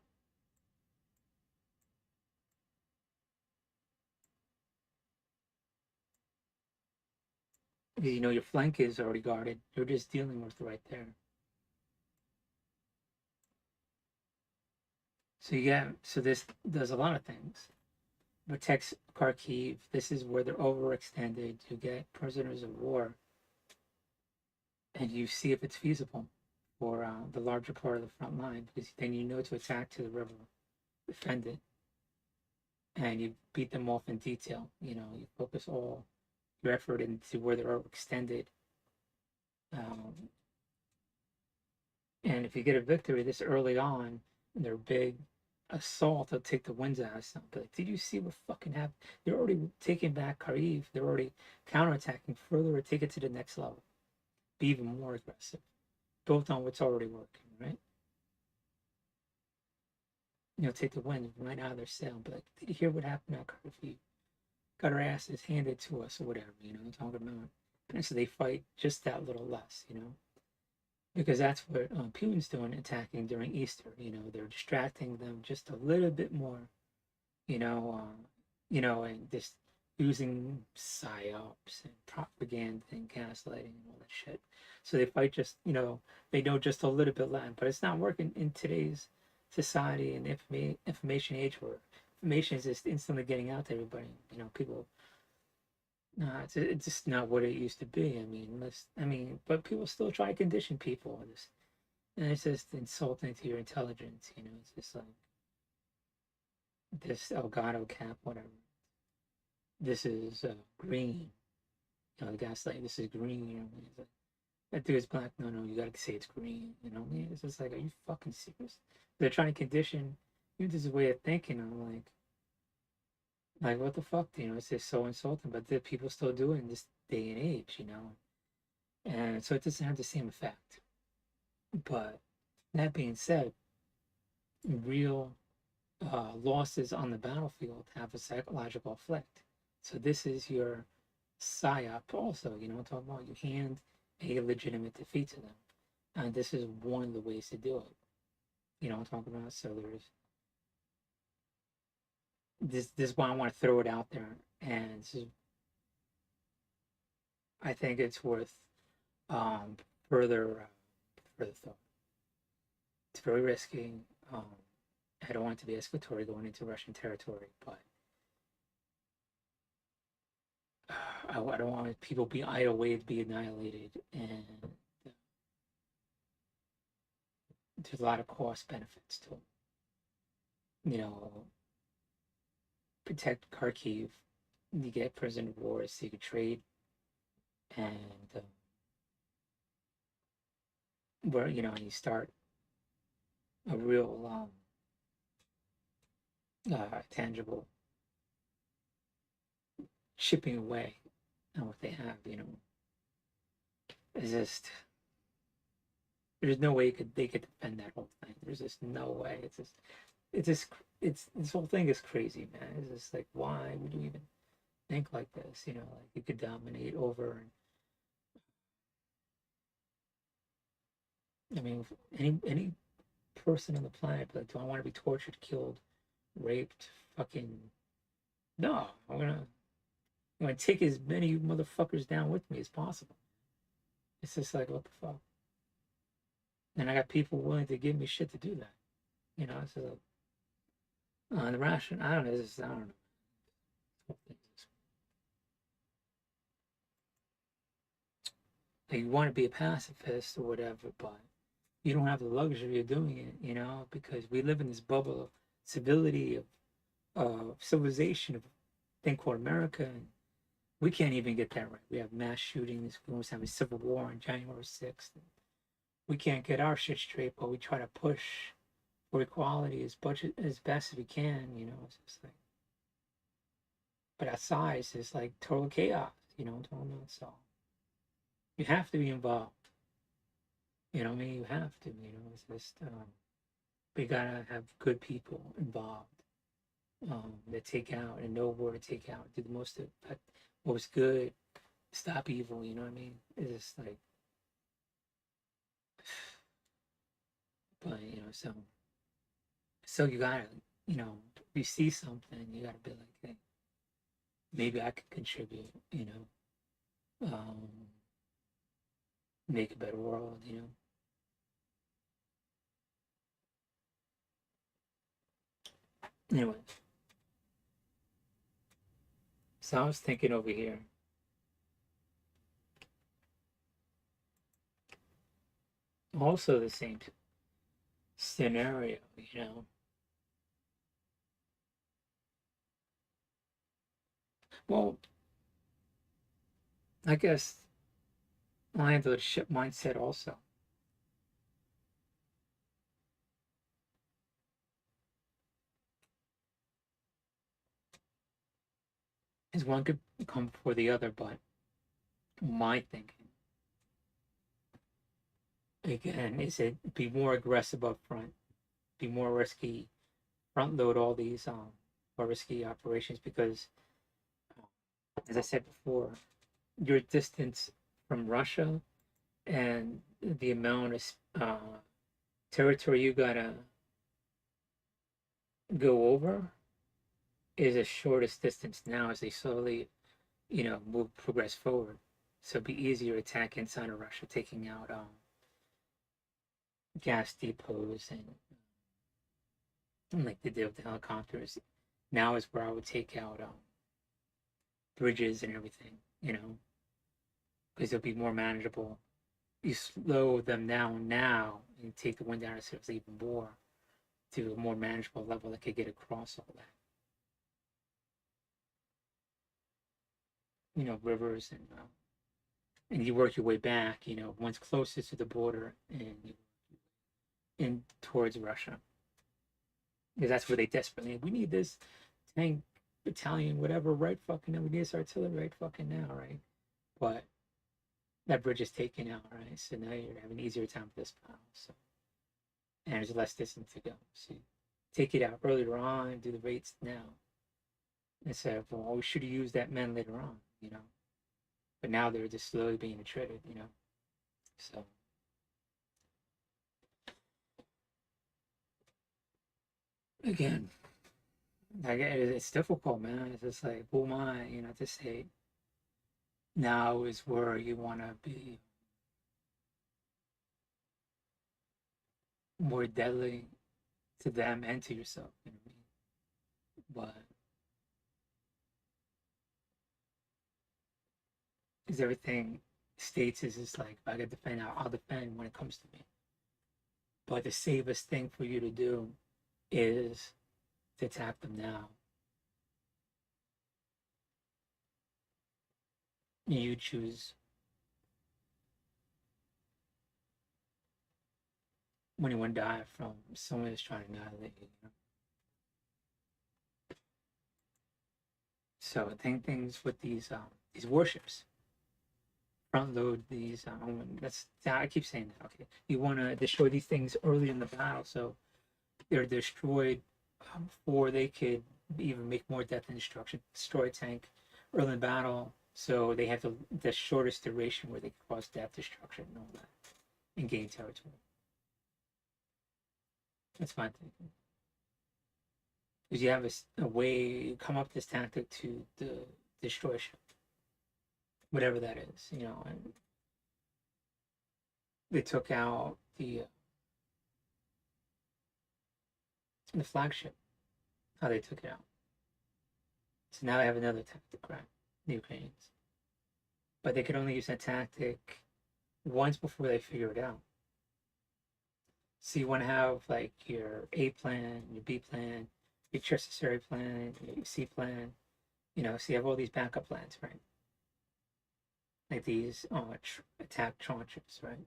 you know your flank is already guarded. You're just dealing with right there. So this does a lot of things. Protects Kharkiv. This is where they're overextended. You get prisoners of war, and you see if it's feasible for the larger part of the front line, because then you know to attack to the river, defend it, and you beat them off in detail. You know, you focus all your effort into where they're overextended. And if you get a victory this early on, and their big assault, they'll take the wins out of some. But like, did you see what fucking happened? They're already taking back Kharkiv. They're already counterattacking further or take it to the next level. Be even more aggressive. Built on what's already working, right? You know, take the wind right out of their sail. But like, did you hear what happened at Kharkiv? Got our asses handed to us or whatever, you know, I'm talking about. And so they fight just that little less, you know, because that's what Putin's doing, attacking during Easter. You know, they're distracting them just a little bit more, you know, and just using psyops and propaganda and gaslighting and all that shit. So they fight just, you know, they know just a little bit less, but it's not working in today's society and information age where information is just instantly getting out to everybody. You know, people. No, it's just not what it used to be. But people still try to condition people on this, and it's just insulting to your intelligence. You know, it's just like this Elgato cap, whatever. This is green. You know, the guy's like, this is green. You know, it's like, that dude's black. No, no, you gotta say it's green. You know, it's just like, are you fucking serious? They're trying to condition you this way of thinking. I'm like what the fuck? You know, it's just so insulting. But the people still do it in this day and age. You know, and so it doesn't have the same effect. But that being said, real losses on the battlefield have a psychological effect. So this is your psyop also, you know what I'm talking about? You hand a legitimate defeat to them. And this is one of the ways to do it. You know what I'm talking about? So there's this is why I want to throw it out there. And this is, I think it's worth further further thought. It's very risky. I don't want it to be escalatory going into Russian territory, but I don't want people be idle way to be annihilated, and there's a lot of cost benefits to it. You know, protect Kharkiv, you get prisoner of war, so you can trade, and where you know you start a real tangible chipping away on what they have. You know, it's just there's no way they could defend that whole thing. There's just no way. It's this whole thing is crazy, man. It's just like, why would you even think like this, you know, like you could dominate over. And I mean, any person on the planet, like, do I want to be tortured, killed, raped, fucking? No, I'm gonna take as many motherfuckers down with me as possible. It's just like, what the fuck? And I got people willing to give me shit to do that. You know, it's just like, the ration. I don't know. It's just, I don't know. Like, you want to be a pacifist or whatever, but you don't have the luxury of doing it. You know, because we live in this bubble of civility, of civilization, of thing called America, and we can't even get that right. We have mass shootings. We almost have a civil war on January 6th. We can't get our shit straight, but we try to push for equality as best as we can. You know, it's just like, but outside it's just like total chaos. You know, so you have to be involved. You know, what I mean, you have to. You know, it's just we gotta have good people involved that take out and know where to take out, do the most of what was good, stop evil. You know what I mean? It's just like, but you know, so you gotta, you know, if you see something, you gotta be like, hey, maybe I could contribute. You know, make a better world. You know. Anyway, so I was thinking over here. Also, the same scenario. You know. Well, I guess I have the ship mindset also. Is one could come before the other, but my thinking again is it be more aggressive up front, be more risky, front load all these more risky operations because, as I said before, your distance from Russia and the amount of territory you gotta go over is the shortest distance now as they slowly, you know, progress forward. So it'd be easier to attack inside of Russia, taking out gas depots and like the deal with the helicopters. Now is where I would take out bridges and everything, you know, because it'll be more manageable. You slow them down now and take the wind out of sails even more to a more manageable level that could get across all that. You know, rivers and you work your way back. You know, once closest to the border and in towards Russia, because that's where they desperately need. We need this tank battalion, whatever, right fucking now. We need this artillery right fucking now, right? But that bridge is taken out, right? So now you're having an easier time with this battle. So and there's less distance to go. So take it out earlier on, do the rates now. Instead of, well, we should have used that men later on, you know. But now they're just slowly being attrited, you know. So again, it's difficult, man. It's just like, who am I, you know, to say now is where you want to be more deadly to them and to yourself, you know what I mean? But because everything states is just like, if I can defend, I'll defend when it comes to me. But the safest thing for you to do is to attack them now. You choose when you want to die from someone who's trying to annihilate you. You know? So I think things with these warships front load these. That's I keep saying that. Okay, you want to destroy these things early in the battle, so they're destroyed before they could even make more death and destruction. Destroy a tank early in battle, so they have the shortest duration where they can cause death, destruction, and all that, and gain territory. That's my thinking. Because you have a way, you come up with this tactic to destroy ship, whatever that is, you know. And they took out the flagship, how they took it out. So now they have another tactic, right? The Ukrainians. But they could only use that tactic once before they figure it out. So you want to have like your A plan, your B plan, your necessary plan, your C plan, you know, so you have all these backup plans, right? Like these attack tranches, right?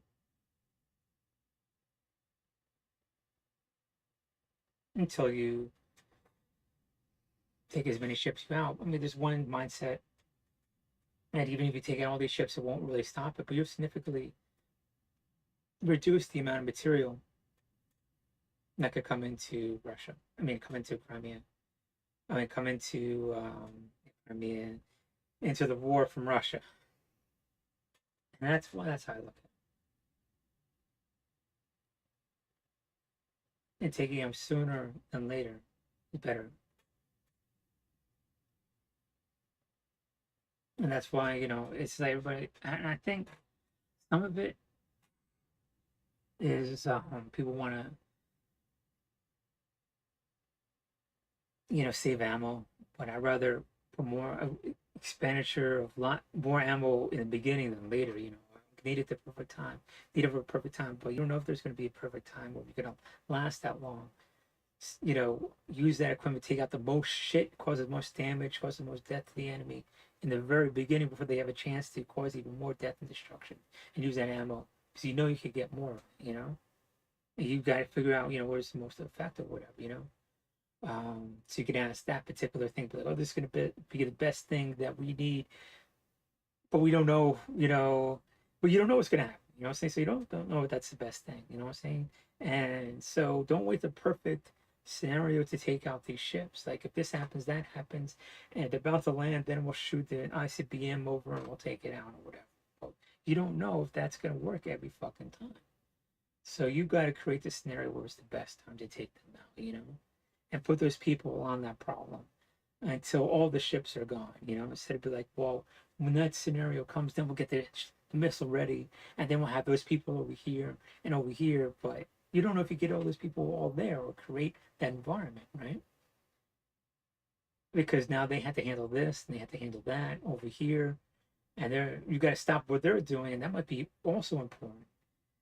Until you take as many ships you out. I mean, there's one mindset, and even if you take out all these ships, it won't really stop it, but you'll significantly reduce the amount of material that could come into Russia. I mean, come into Crimea. I mean, come into Crimea, into the war from Russia. And that's how I look at it. And taking them sooner than later is better. And that's why, you know, it's like everybody, and I think some of it is people want to, you know, save ammo, but I'd rather put more expenditure of lot more ammo in the beginning than later. You know, need it the perfect time, need it for a perfect time, but you don't know if there's going to be a perfect time where you're going to last that long. You know, use that equipment, take out the most shit, causes most damage, causes the most death to the enemy in the very beginning before they have a chance to cause even more death and destruction, and use that ammo because you know you could get more. You know, and you got to figure out, you know, where's the most effective, whatever. You know. So you can ask that particular thing, but like, oh, this is going to be the best thing that we need, but we don't know, you know, but you don't know what's going to happen. You know what I'm saying? So you don't know if that's the best thing. You know what I'm saying? And so don't wait the perfect scenario to take out these ships. Like if this happens, that happens, and they're about to land, then we'll shoot the ICBM over and we'll take it out or whatever. But you don't know if that's going to work every fucking time. So you got to create the scenario where it's the best time to take them out. You know, and put those people on that problem until all the ships are gone. You know, instead of be like, well, when that scenario comes, then we'll get the missile ready, and then we'll have those people over here and over here. But you don't know if you get all those people all there or create that environment, right? Because now they have to handle this and they have to handle that over here, and you got to stop what they're doing, and that might be also important.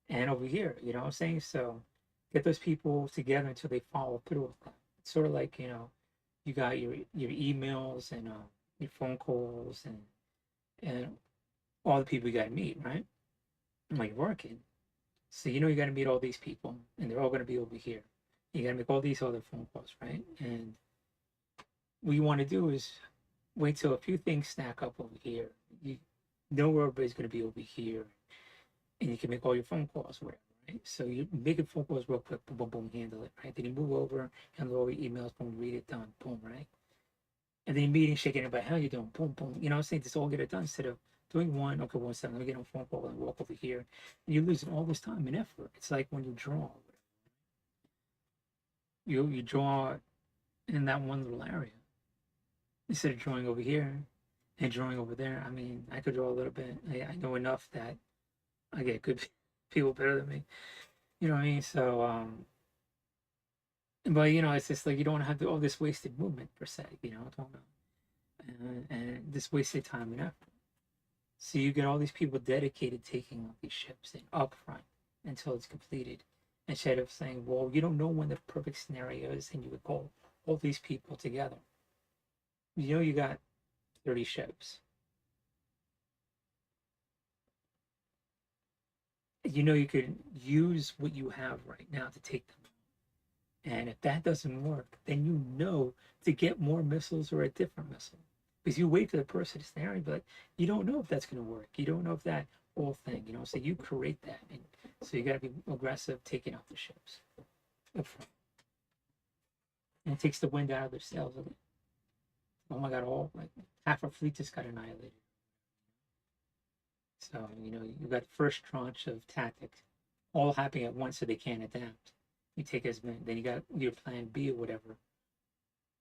And over here, you know what I'm saying? So get those people together until they follow through with that. It's sort of like, you know, you got your emails and your phone calls and all the people you got to meet, right? When you're working, so you know you got to meet all these people, and they're all going to be over here. You got to make all these other phone calls, right? And what you want to do is wait till a few things stack up over here. You know where everybody's going to be over here, and you can make all your phone calls, whatever. Right? So you make a phone calls real quick, boom, boom, boom, handle it, right? Then you move over, handle all your emails, boom, read it, done, boom, right? And then meeting, shaking everybody, how you doing? Boom, boom. You know what I'm saying? Just all get it done instead of doing one, okay, 1 second, let me get on a phone call and walk over here. And you're losing all this time and effort. It's like when you draw. You draw in that one little area. Instead of drawing over here and drawing over there. I mean, I could draw a little bit. I know enough that I get good people better than me. You know what I mean? So but you know, it's just like you don't have all this wasted movement per se, you know, and this wasted time and effort. So you get all these people dedicated taking on these ships and upfront until it's completed, instead of saying, well, you don't know when the perfect scenario is, and you would call all these people together. You know, you got 30 ships. You know, you could use what you have right now to take them. And if that doesn't work, then you know to get more missiles or a different missile. Because you wait for the person to stand there, but you don't know if that's going to work. You don't know if that whole thing, you know, so you create that. And so you got to be aggressive taking out the ships up front. And it takes the wind out of their sails a oh my god, all like half our fleet just got annihilated. So, you got first tranche of tactics all happening at once so they can't adapt. You take as many, then you got your plan B or whatever.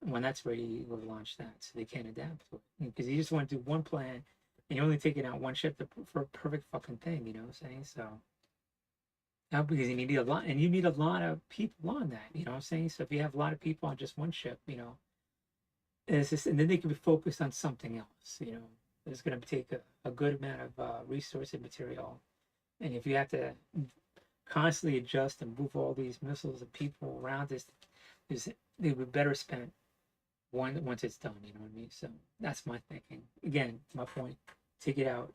When that's ready, you will launch that so they can't adapt to it. Because you just want to do one plan and you're only taking out one ship for a perfect fucking thing, you know what I'm saying? So, because you need a lot, and you need a lot of people on that, you know what I'm saying? So if you have a lot of people on just one ship, it's just, and then they can be focused on something else, It's going to take a good amount of resource and material. And if you have to constantly adjust and move all these missiles and people around this, they would better spend once it's done, you know what I mean? So that's my thinking. Again, my point, take it out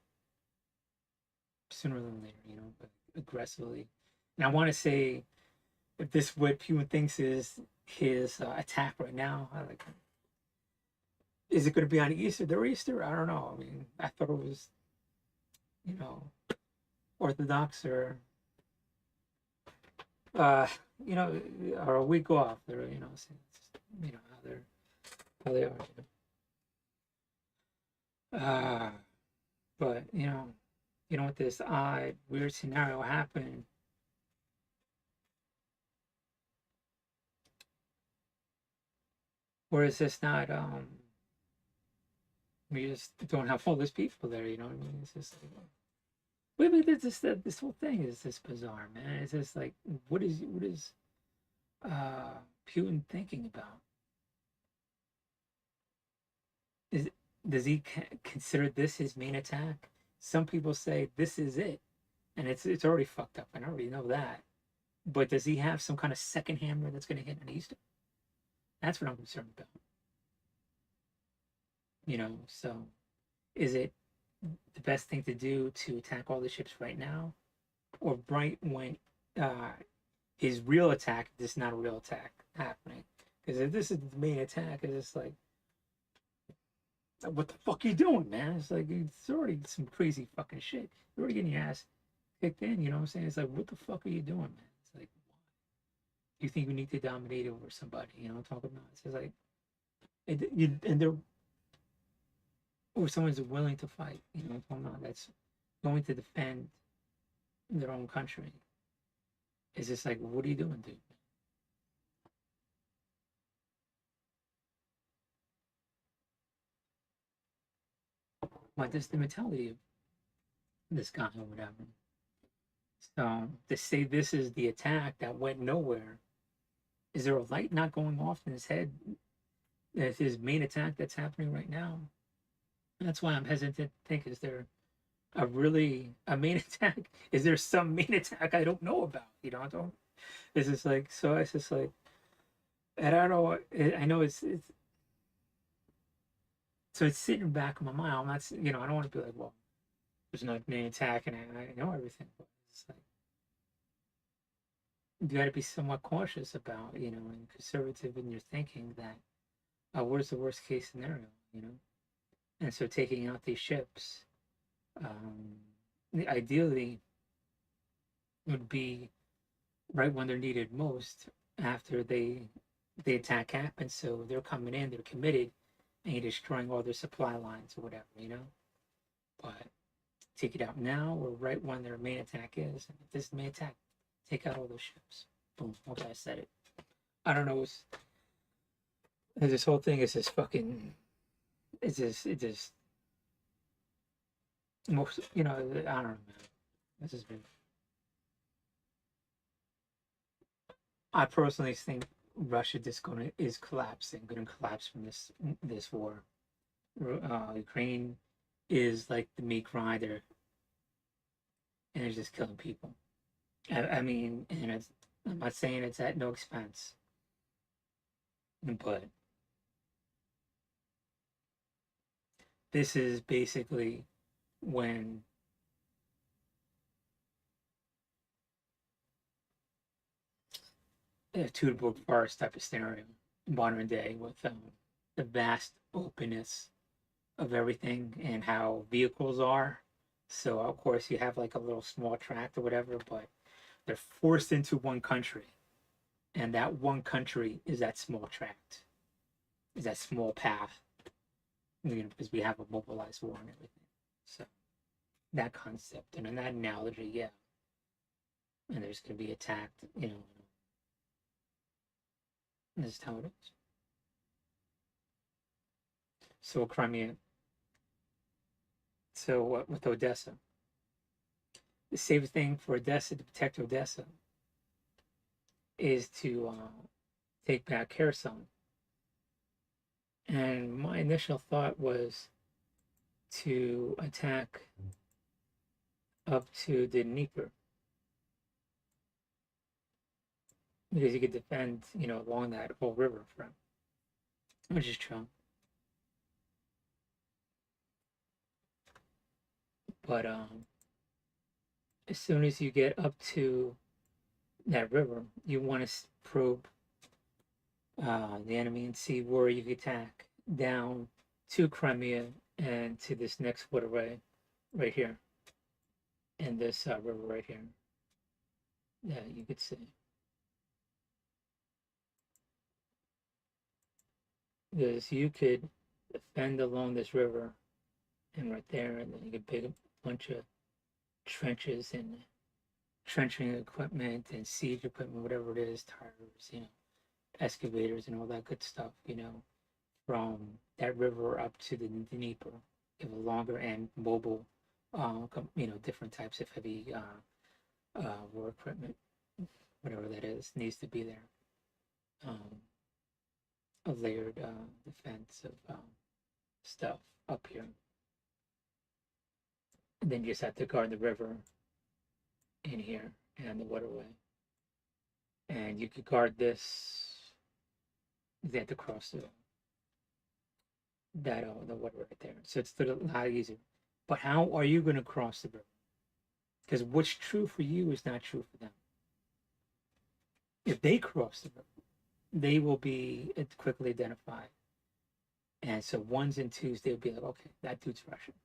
sooner than later, but aggressively. And I want to say, if this what Putin thinks is his attack right now, is it going to be on Easter? Their Easter? I don't know. I mean, I thought it was, you know, Orthodox or, uh, or a week off. They're, how they are. But with this odd, weird scenario happened. Where is this not we just don't have all these people there, you know what I mean? It's just like, wait, this whole thing is just bizarre, man. It's just like, what is Putin thinking about? Does he consider this his main attack? Some people say this is it, and it's already fucked up. I already know that. But does he have some kind of second hammer that's going to hit on Easter? That's what I'm concerned about. So is it the best thing to do to attack all the ships right now, or right when his real attack, this is not a real attack happening? Because if this is the main attack, it's just like, what the fuck are you doing, man? It's like, it's already some crazy fucking shit. You're already getting your ass kicked in, you know what I'm saying? It's like, what the fuck are you doing, man? It's like, why? You think you need to dominate over somebody, talk about it. It's just like, and they're, or someone's willing to fight, that's going to defend their own country. It's just like, what are you doing, dude? What is the mentality of this guy or whatever? So to say this is the attack that went nowhere, is there a light not going off in his head? That's his main attack that's happening right now. That's why I'm hesitant to think, is there a main attack? Is there some main attack I don't know about? I don't. It's just like, so it's just like, I don't know. I know it's so it's sitting back in my mind. I'm not, I don't want to be like, well, there's no main attack and I know everything. But it's like, you got to be somewhat cautious about, and conservative in your thinking that, where's the worst case scenario, And so taking out these ships, ideally, would be right when they're needed most, after the attack happens. So they're coming in, they're committed, and you're destroying all their supply lines or whatever, But take it out now or right when their main attack is. And if this is the main attack, take out all those ships. Boom. Okay, I said it. I don't know. This whole thing is just fucking. It just. Most, I don't know, man. This has been. I personally think Russia is collapsing, going to collapse from this war. Ukraine is like the meat grinder, and it's just killing people. I mean, and I'm not saying it's at no expense, but this is basically when a Teutoburg forest type of scenario, modern day, with the vast openness of everything and how vehicles are. So of course you have like a little small tract or whatever, but they're forced into one country, and that one country is that small tract, is that small path. because we have a mobilized war and everything. So that concept and in that analogy, yeah. And there's going to be attacked, this is how it is. So Crimea. So what with Odessa? The safest thing for Odessa to protect Odessa is to take back Kherson. And my initial thought was to attack up to the Dnieper because you could defend, along that whole river front, which is true. But as soon as you get up to that river, you want to probe the enemy and see where you can attack down to Crimea and to this next waterway right here, and this river right here. Yeah, you could see. Because you could defend along this river and right there, and then you could pick a bunch of trenches and trenching equipment and siege equipment, whatever it is, tires, excavators and all that good stuff, from that river up to the Dnieper. You have a longer and mobile, different types of heavy war equipment, whatever that is, needs to be there. A layered defense of stuff up here. And then you just have to guard the river in here and the waterway. And you could guard this. You have to cross the water right there. So it's a lot easier. But how are you going to cross the river? Because what's true for you is not true for them. If they cross the river, they will be quickly identified. And so ones and twos, they'll be like, okay, that dude's Russian.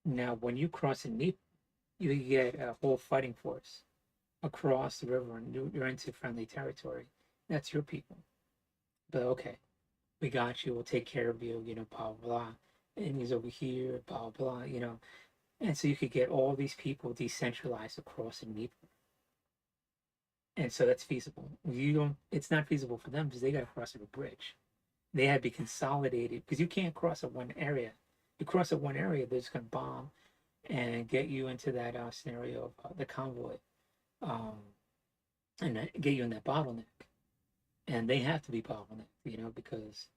Now, when you cross in Dnieper, you get a whole fighting force across the river and you're into friendly territory. That's your people. But okay, we got you. We'll take care of you, blah, blah, blah. And he's over here, blah, blah, And so you could get all these people decentralized across the Dnieper. And so that's feasible. It's not feasible for them because they got to cross a bridge. They had to be consolidated because you can't cross at one area. You cross at one area, they're just going to bomb and get you into that scenario of the convoy and get you in that bottleneck. And they have to be bottlenecked, because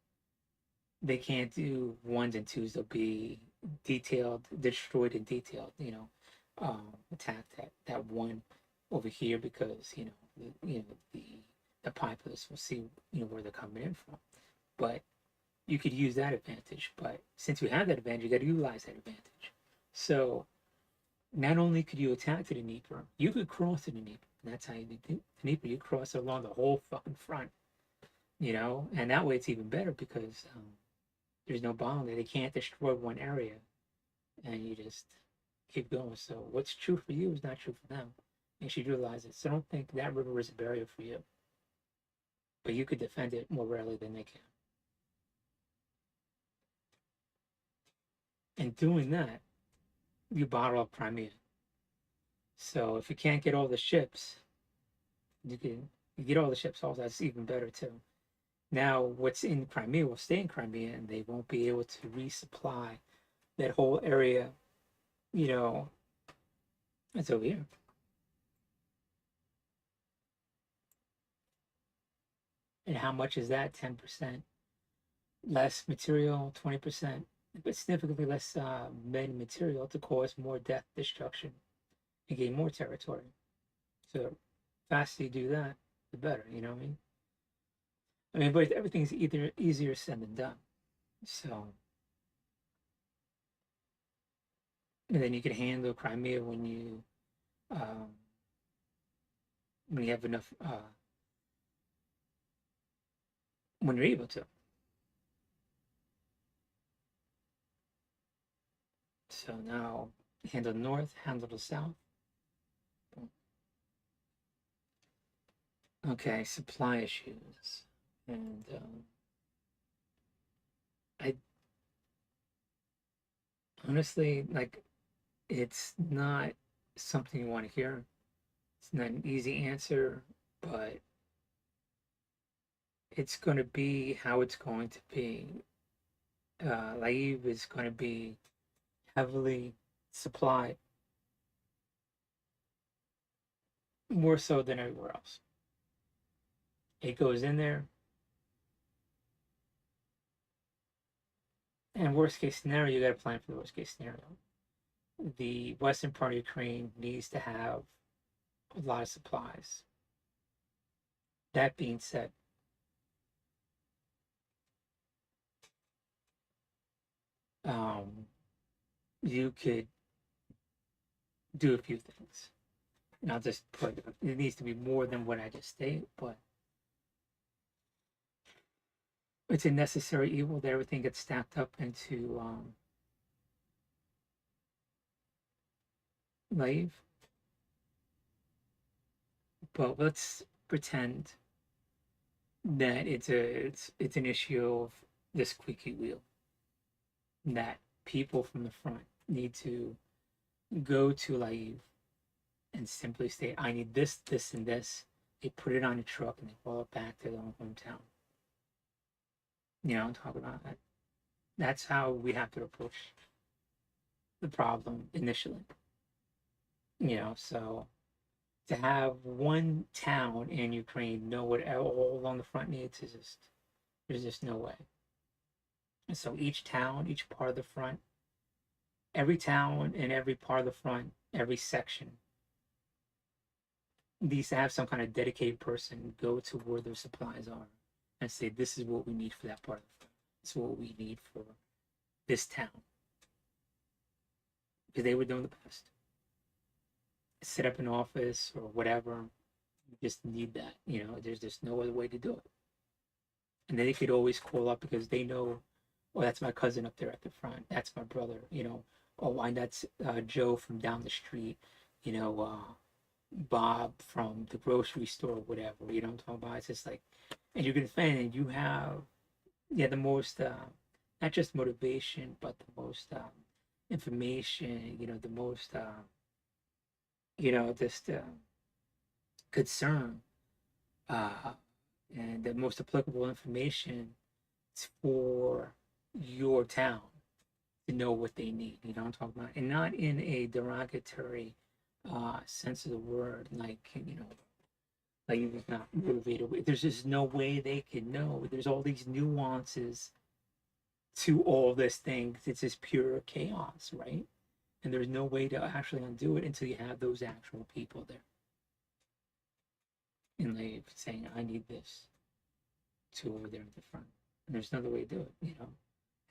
they can't do ones and twos. They'll be destroyed and detailed, attack that one over here because, the populace will see, where they're coming in from. But you could use that advantage. But since you have that advantage, you got to utilize that advantage. So not only could you attack to the Dnieper, you could cross to the Dnieper. And that's how you do the Dnieper. You cross along the whole fucking front, and that way it's even better because there's no bound there. They can't destroy one area and you just keep going. So what's true for you is not true for them. You should utilize it. So don't think that river is a barrier for you. But you could defend it more rarely than they can. And doing that, you bottle up Crimea. So if you can't get all the ships, you get all the ships also. That's even better too. Now what's in Crimea will stay in Crimea and they won't be able to resupply that whole area, it's over here. And how much is that? 10% less material, 20%, but significantly less men material to cause more death, destruction, and gain more territory. So the faster you do that, the better, you know what I mean? But everything's either easier said than done. So, and then you can handle Crimea when you have enough, when you're able to. So now handle the north, handle the south. Okay, supply issues. And Honestly, like, it's not something you want to hear. It's not an easy answer, but it's going to be how it's going to be. Laiv is going to be heavily supplied, more so than everywhere else. It goes in there, and worst case scenario, you got to plan for the worst case scenario. The western part of Ukraine needs to have a lot of supplies. That being said, um, you could do a few things. And I'll just put it needs to be more than what I just stated, but it's a necessary evil that everything gets stacked up into Laiv. But let's pretend that it's an issue of the squeaky wheel, that people from the front need to go to Laiv and simply say, I need this, this, and this. They put it on a truck and they haul it back to their own hometown. You know, I'm talking about that. That's how we have to approach the problem initially. You know, so to have one town in Ukraine know what all along the front needs is just there's just no way. And so each town, each part of the front, every town and every part of the front, every section needs to have some kind of dedicated person go to where their supplies are and say, this is what we need for that part of the front. This is what we need for this town. Because they were doing the best. Set up an office or whatever. You just need that. You know, there's just no other way to do it. And then they could always call up because they know, oh, that's my cousin up there at the front. That's my brother. You know, oh, and that's Joe from down the street. You know, Bob from the grocery store, whatever. You know what I'm talking about? It's just like, and you can find, and you have, yeah, the most, not just motivation, but the most information. You know, the most, you know, just concern, uh, and the most applicable information for your town to know what they need. You know what I'm talking about? And not in a derogatory sense of the word, like, you know, like you're not motivated. There's just no way they can know. There's all these nuances to all this thing. It's just pure chaos, right? And there's no way to actually undo it until you have those actual people there. And they saying, I need this to over there at the front. And there's no other way to do it, you know.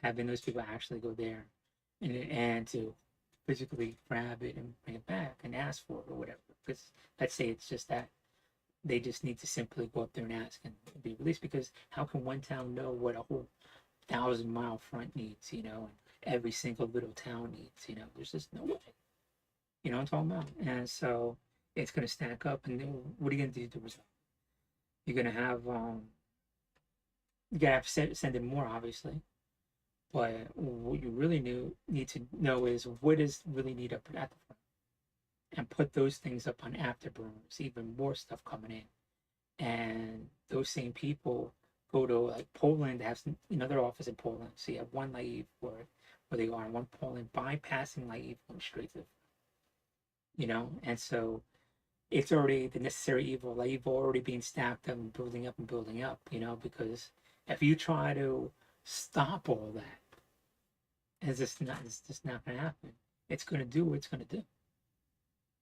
Having those people actually go there and to physically grab it and bring it back and ask for it or whatever. Because let's say it's just that they just need to simply go up there and ask and be released. Because how can one town know what a whole 1,000-mile front needs, you know, and every single little town needs, you know? There's just no way. You know what I'm talking about? And so it's going to stack up, and then what are you going to do to resolve? You're going to have you got to have to send in more, obviously. But what you really need to know is what is really need up at the front, and put those things up on afterburners. Even more stuff coming in, and those same people go to like Poland to have another office in Poland. So you have one Laiv where they are, and one Poland bypassing Laiv going straight to the front. You know, and so it's already the necessary evil. Laiv already being stacked up and building up. You know, because if you try to stop all that, it's just not going to happen. It's going to do what it's going to do.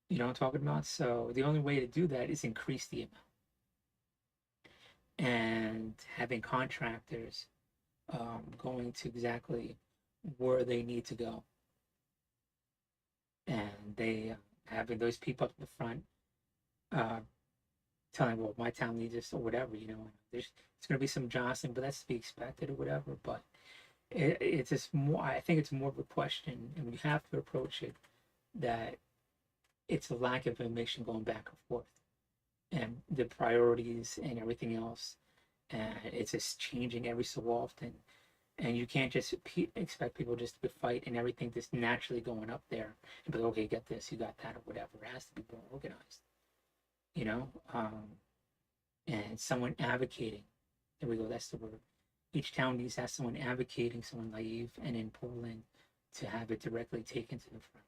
You know what I'm talking about? So the only way to do that is increase the amount and having contractors going to exactly where they need to go, and they having those people up in the front uh, telling, well, my town needs this or whatever. You know, it's going to be some jostling, but that's to be expected or whatever. But it's just more. I think it's more of a question, and we have to approach it that it's a lack of information going back and forth, and the priorities and everything else, and it's just changing every so often. And you can't just expect people just to fight and everything just naturally going up there and be like, okay, get this, you got that, or whatever. It has to be more organized, you know? And someone advocating. There we go, that's the word. Each town needs to have someone advocating, someone naive, and in Poland to have it directly taken to the front.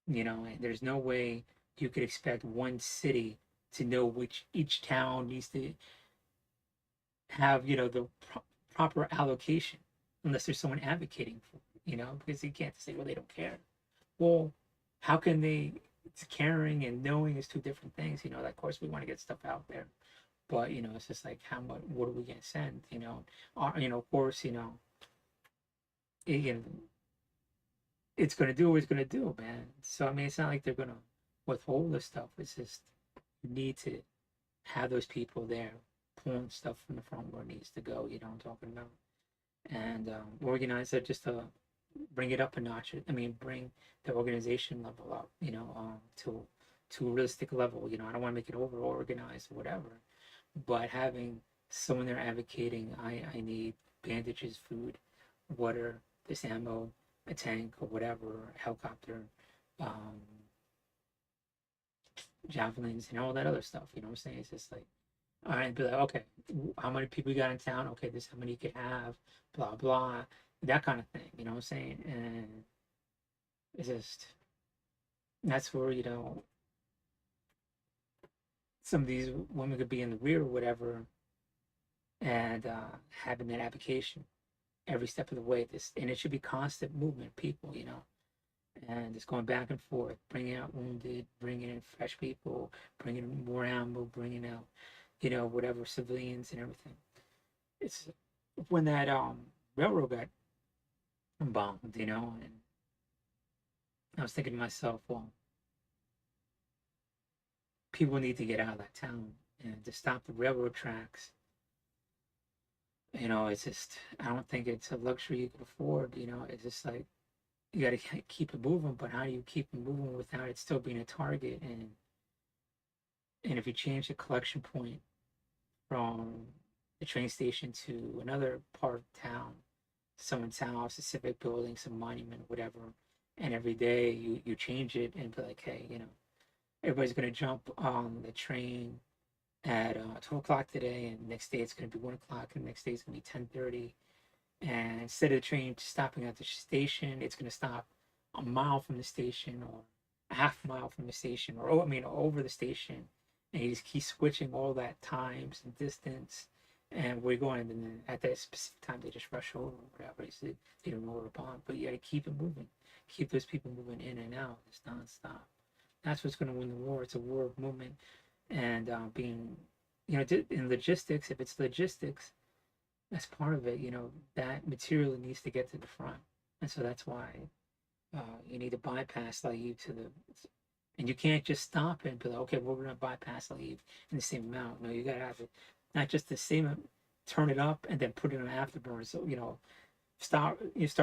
You know, and there's no way you could expect one city to know which each town needs to have, you know, the proper allocation unless there's someone advocating for it, you know, because you can't say, well, they don't care. Well, how can they? It's caring and knowing is two different things, you know. Like, of course, we want to get stuff out there, but you know, it's just like how much, what are we gonna send, you know? You know, of course, you know, it, it's gonna do what it's gonna do, man. So I mean, it's not like they're gonna withhold this stuff. It's just you need to have those people there pulling stuff from the front where it needs to go. You know what I'm talking about? And organize it just to bring it up a notch. I mean, bring the organization level up. You know, to a realistic level. You know, I don't want to make it over organized or whatever, but having someone there advocating, I need bandages, food, water, this ammo, a tank or whatever, or a helicopter, um, javelins, and all that other stuff. You know what I'm saying? It's just like, all right, be like, okay, how many people you got in town? Okay, this is how many you could have, blah blah, that kind of thing. You know what I'm saying? And it's just that's where you know some of these women could be in the rear or whatever, and having that application every step of the way. This and it should be constant movement, people. You know, and it's going back and forth, bringing out wounded, bringing in fresh people, bringing in more ammo, bringing out, you know, whatever civilians and everything. It's when that railroad got bombed, you know, and I was thinking to myself, well, people need to get out of that town and to stop the railroad tracks. You know, it's just I don't think it's a luxury you can afford. You know, it's just like you got to keep it moving, but how do you keep it moving without it still being a target? And if you change the collection point from the train station to another part of town, someone's house, a civic building, some monument, whatever, and every day you change it and be like, hey, you know, everybody's gonna jump on the train at 12 o'clock today, and next day it's gonna be 1 o'clock, and the next day it's gonna be 10:30. And instead of the train stopping at the station, it's gonna stop a mile from the station or a half mile from the station, or I mean over the station, and you just keep switching all that times and distance. And we're going, and then at that specific time they just rush over, whatever they don't know where upon. But you gotta keep it moving, keep those people moving in and out. It's nonstop. That's what's gonna win the war. It's a war of movement and being, you know, in logistics. If it's logistics, that's part of it. You know, that material needs to get to the front, and so that's why you need to bypass leave to the, and you can't just stop it and be like, okay, well, we're gonna bypass leave in the same amount. No, you gotta have it not just the same, turn it up and then put it on afterburner. So you know, start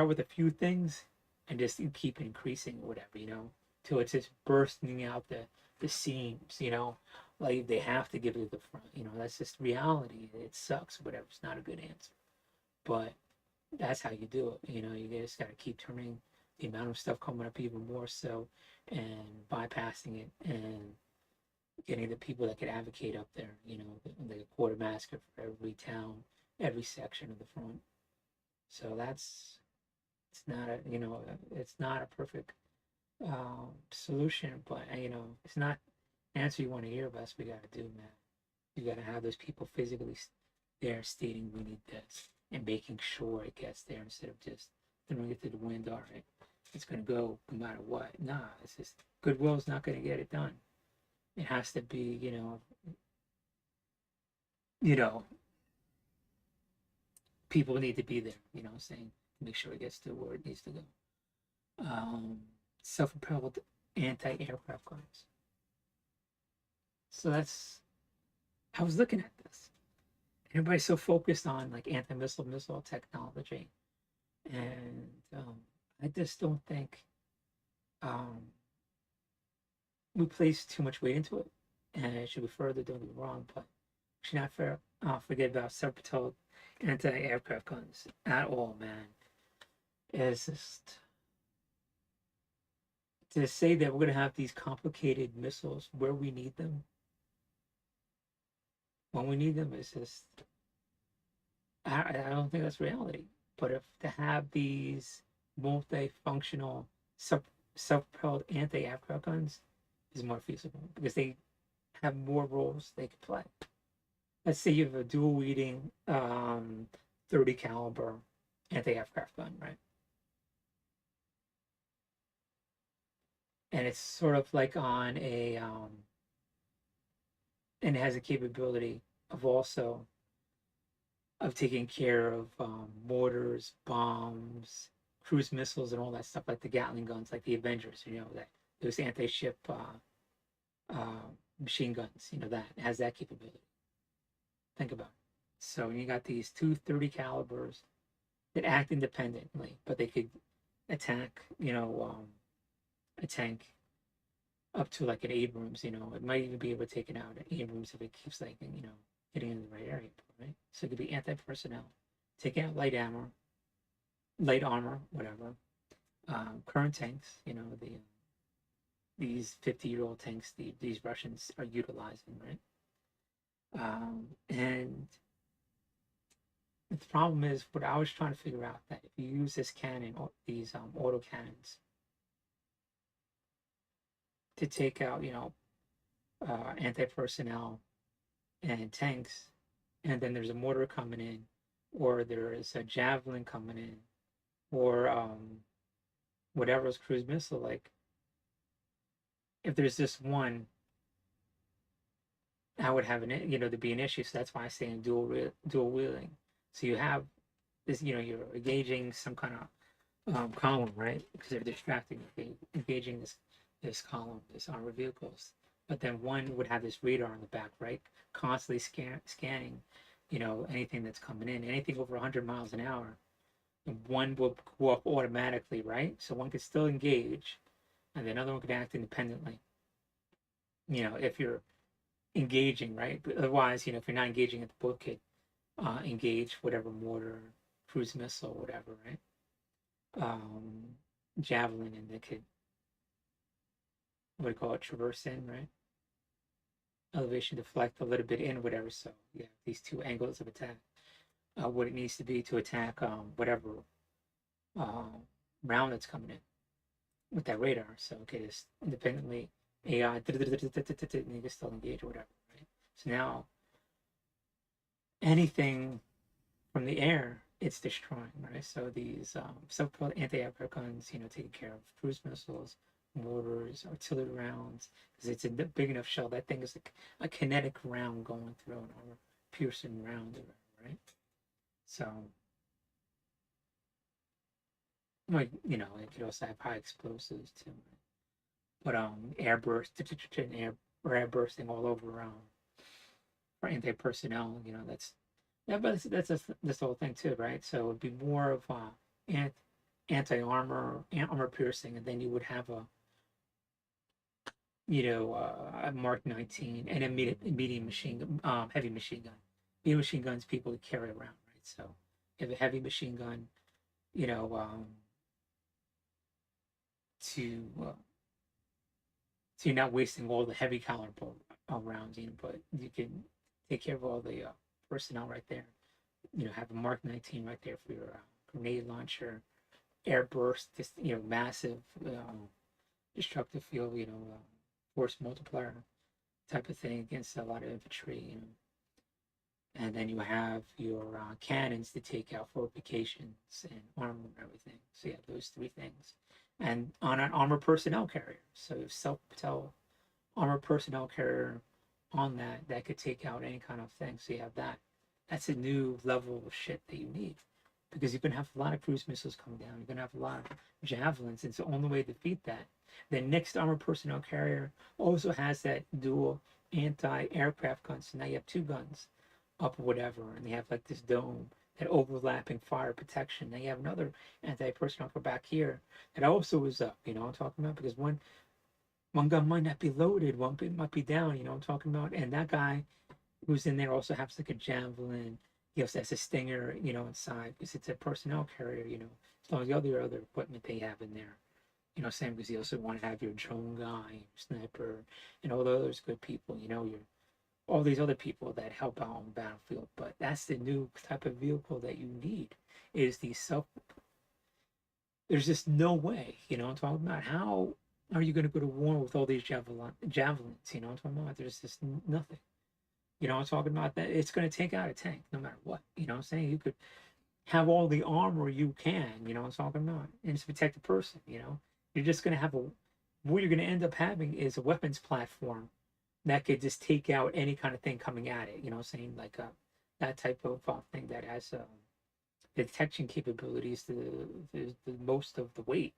with a few things and just keep increasing or whatever, you know, till it's just bursting out the seams, you know, like they have to give it to the front, you know, that's just reality. It sucks, whatever. It's not a good answer, but that's how you do it. You know, you just got to keep turning the amount of stuff coming up even more so, and bypassing it and getting the people that could advocate up there. You know, like a quartermaster for every town, every section of the front. So that's it's not a, you know, it's not a perfect solution, but you know, it's not the answer you want to hear, but that's what we got to do, man. You got to have those people physically there stating we need this and making sure it gets there instead of just throwing it to the wind. All right, it's gonna go no matter what. Nah, it's just goodwill's not gonna get it done. It has to be, you know, people need to be there. You know, what I'm saying, make sure it gets to where it needs to go. Um, Self-propelled anti-aircraft guns. So that's I was looking at this. Everybody's so focused on like missile technology, and I just don't think um, we place too much weight into it, and it should be further. Don't be wrong, but we should not forget about self-propelled anti-aircraft guns at all, man. It's just to say that we're gonna have these complicated missiles where we need them, when we need them, is just I don't think that's reality. But if to have these multifunctional self-propelled anti-aircraft guns is more feasible because they have more roles they could play. Let's say you have a dual wielding 30 caliber anti-aircraft gun, right? And it's sort of like on a and it has a capability of also of taking care of mortars, bombs, cruise missiles, and all that stuff, like the Gatling guns, like the Avengers. You know that those anti-ship machine guns. You know that it has that capability. Think about it. So you got these two 30 calibers that act independently, but they could attack. A tank up to like an Abrams. It might even be able to take it out at Abrams if it keeps like getting in the right area, right? So it could be anti-personnel, taking out light armor, whatever. Current tanks, these 50-year-old tanks these Russians are utilizing, right? And the problem is what I was trying to figure out, that if you use this cannon, these auto cannons, to take out, anti-personnel and tanks, and then there's a mortar coming in, or there is a javelin coming in, or whatever's cruise missile, like if there's just one, I would have there'd be an issue. So that's why I say in dual wielding. So you have this, you're engaging some kind of column, right? Because they're distracting, engaging this column, this armored vehicles. But then one would have this radar on the back, right? Constantly scanning, anything that's coming in, anything over 100 miles an hour. And one will go up automatically, right? So one could still engage, and the other one could act independently. If you're engaging, right? But otherwise, if you're not engaging at the book, could engage whatever mortar, cruise missile, whatever, right? Javelin, and they could, what do you call it, traverse in, right? Elevation, deflect a little bit in, whatever. So yeah, these two angles of attack, what it needs to be to attack whatever round that's coming in with that radar. So okay, just independently AI, and you can still engage or whatever, right? So now anything from the air, it's destroying, right? So these self-propelled anti-aircraft guns, taking care of cruise missiles, mortars, artillery rounds, because it's a big enough shell. That thing is like a kinetic round going through an armor piercing round, right? So, like, it could also have high explosives too, right? But air burst, air bursting all over for anti-personnel, that's yeah, but that's this whole thing too, right? So it'd be more of anti-armor, armor piercing, and then you would have a Mark 19 and a medium machine, heavy machine gun. Medium machine guns people carry around, right? So you have a heavy machine gun, to so you're not wasting all the heavy caliber rounds, but you can take care of all the personnel right there. Have a Mark 19 right there for your grenade launcher, air burst, just massive destructive field, force multiplier type of thing against a lot of infantry, and then you have your cannons to take out fortifications and armor and everything. So you have those three things, and on an armor personnel carrier. So you have self-propelled armor personnel carrier on that could take out any kind of thing. So you have that. That's a new level of shit that you need, because you're gonna have a lot of cruise missiles coming down. You're gonna have a lot of javelins. It's the only way to defeat that. The next armor personnel carrier also has that dual anti-aircraft gun. So now you have two guns up or whatever, and they have like this dome, that overlapping fire protection. Now you have another anti-personnel for back here that also is up. You know what I'm talking about? Because one gun might not be loaded, one might be down. You know what I'm talking about? And that guy who's in there also has like a javelin He also has a Stinger, inside because it's a personnel carrier, as long as the other equipment they have in there. Same because you also want to have your drone guy, your sniper, and all those good people, your all these other people that help out on the battlefield. But that's the new type of vehicle that you need is these self. There's just no way, I'm talking about. How are you going to go to war with all these javelins? I'm talking about. There's just nothing. I'm talking about that it's going to take out a tank no matter what. I'm saying? You could have all the armor you can, I'm talking about, and just protect the person. You're just going to have what you're going to end up having is a weapons platform that could just take out any kind of thing coming at it. Saying like that type of thing that has detection capabilities to the most of the weight,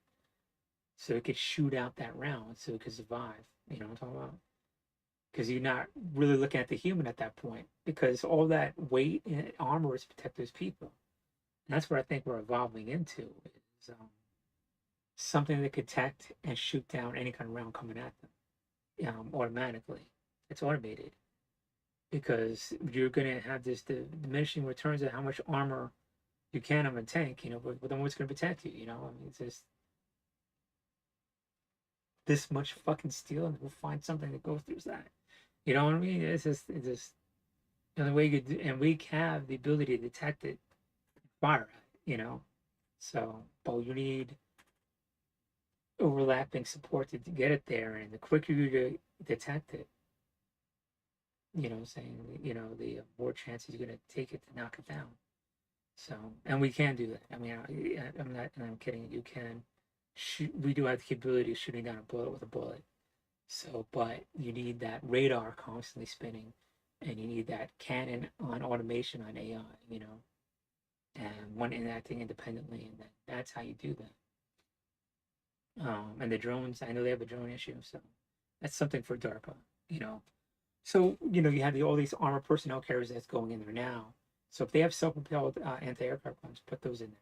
so it could shoot out that round, so it could survive. What I'm talking about? Because you're not really looking at the human at that point, because all that weight and armor is to protect those people. And that's what I think we're evolving into is something that could detect and shoot down any kind of round coming at them automatically. It's automated because you're going to have this diminishing returns of how much armor you can have a tank, but then what's going to protect you? I mean, it's just this much fucking steel, and we'll find something that goes through that. You know what I mean? It's just the only way you could, and we have the ability to detect it, fire at it. So, but you need overlapping support to get it there, and the quicker you detect it, saying, the more chances you're going to take it to knock it down. So, and we can do that. I mean, I'm not, and I'm kidding. You can shoot. We do have the capability of shooting down a bullet with a bullet. So, but you need that radar constantly spinning, and you need that cannon on automation on AI. And one acting independently, and that's how you do that. And the drones, I know they have a drone issue, so that's something for DARPA. So you have all these armored personnel carriers that's going in there now. So if they have self-propelled anti-aircraft guns, put those in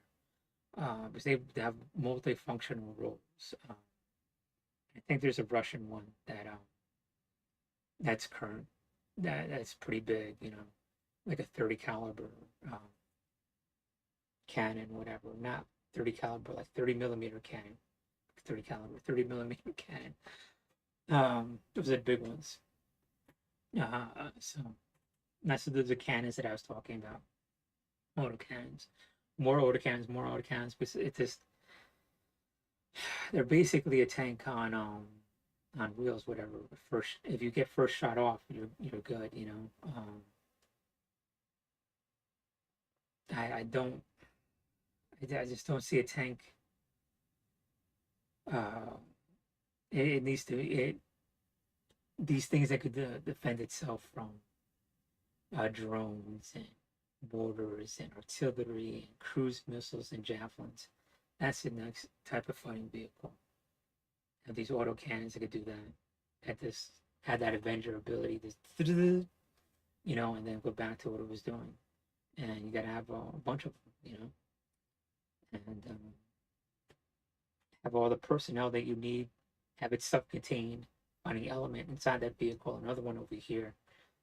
there because they have multifunctional roles. I think there's a Russian one that's current. That's pretty big. Like a 30 caliber cannon, whatever. Not 30 caliber, like 30 millimeter cannon. 30 caliber, 30 millimeter cannon. Those are the big ones. So that's the cannons that I was talking about. Autocannons. More autocannons, because it just they're basically a tank on wheels, whatever. First, if you get first shot off, you're good. I don't. I just don't see a tank. Uh, it needs to these things that could defend itself from drones and mortars and artillery and cruise missiles and javelins. That's the next type of fighting vehicle. Have these auto cannons that could do that. That this had that Avenger ability, and then go back to what it was doing. And you got to have a bunch of them, and have all the personnel that you need. Have it self-contained, finding element inside that vehicle. Another one over here.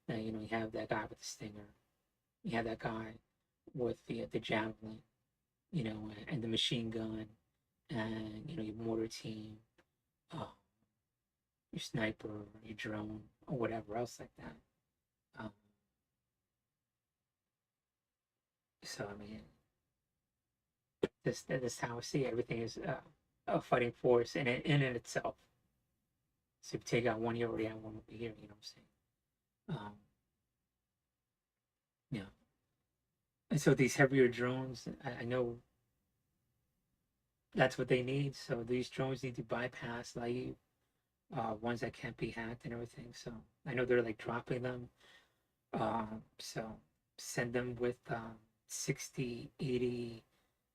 Now you have that guy with the Stinger. You have that guy with the javelin, and the machine gun, and your mortar team, your sniper, your drone, or whatever else like that. Um, so I mean, this how I see it. Everything is a fighting force in itself. So if you take out one, you already have one over here. You know what I'm saying? Yeah. And so these heavier drones, I know that's what they need. So these drones need to bypass like ones that can't be hacked and everything. So I know they're like dropping them. So send them with 60, 80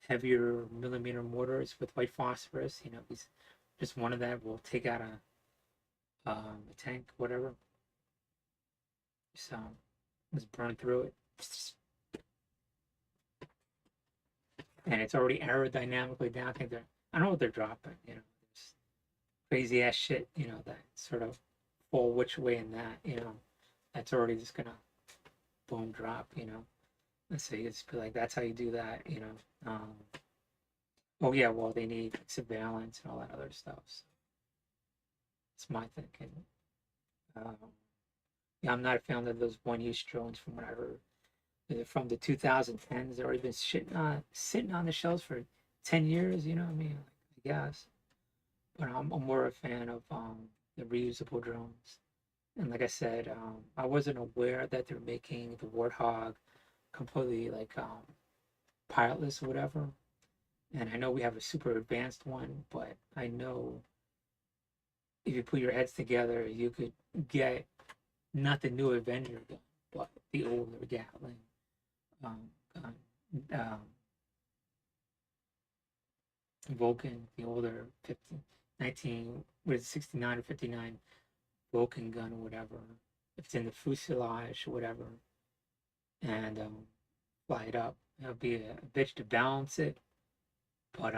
heavier millimeter mortars with white phosphorus. Just one of them will take out a tank, whatever. So let's burn through it. And it's already aerodynamically down. I don't know what they're dropping, crazy ass shit, that sort of fall which way in that, that's already just gonna boom drop, And so you just be like, that's how you do that, you know. Oh yeah, well they need surveillance and all that other stuff. So it's my thinking. Um, yeah, I'm not a fan of those one-use drones from what I heard. They're from the 2010s. They've already been sitting on the shelves for 10 years. You know what I mean? Like, I guess. But I'm more a fan of the reusable drones. And like I said, I wasn't aware that they're making the Warthog completely like pilotless or whatever. And I know we have a super advanced one, but I know if you put your heads together, you could get not the new Avenger gun, but the older Gatling gun. Um, Vulcan, the older 15, 19, what is it, 69 or 59 Vulcan gun or whatever. If it's in the fuselage or whatever, and fly it up, it'll be a bitch to balance it. But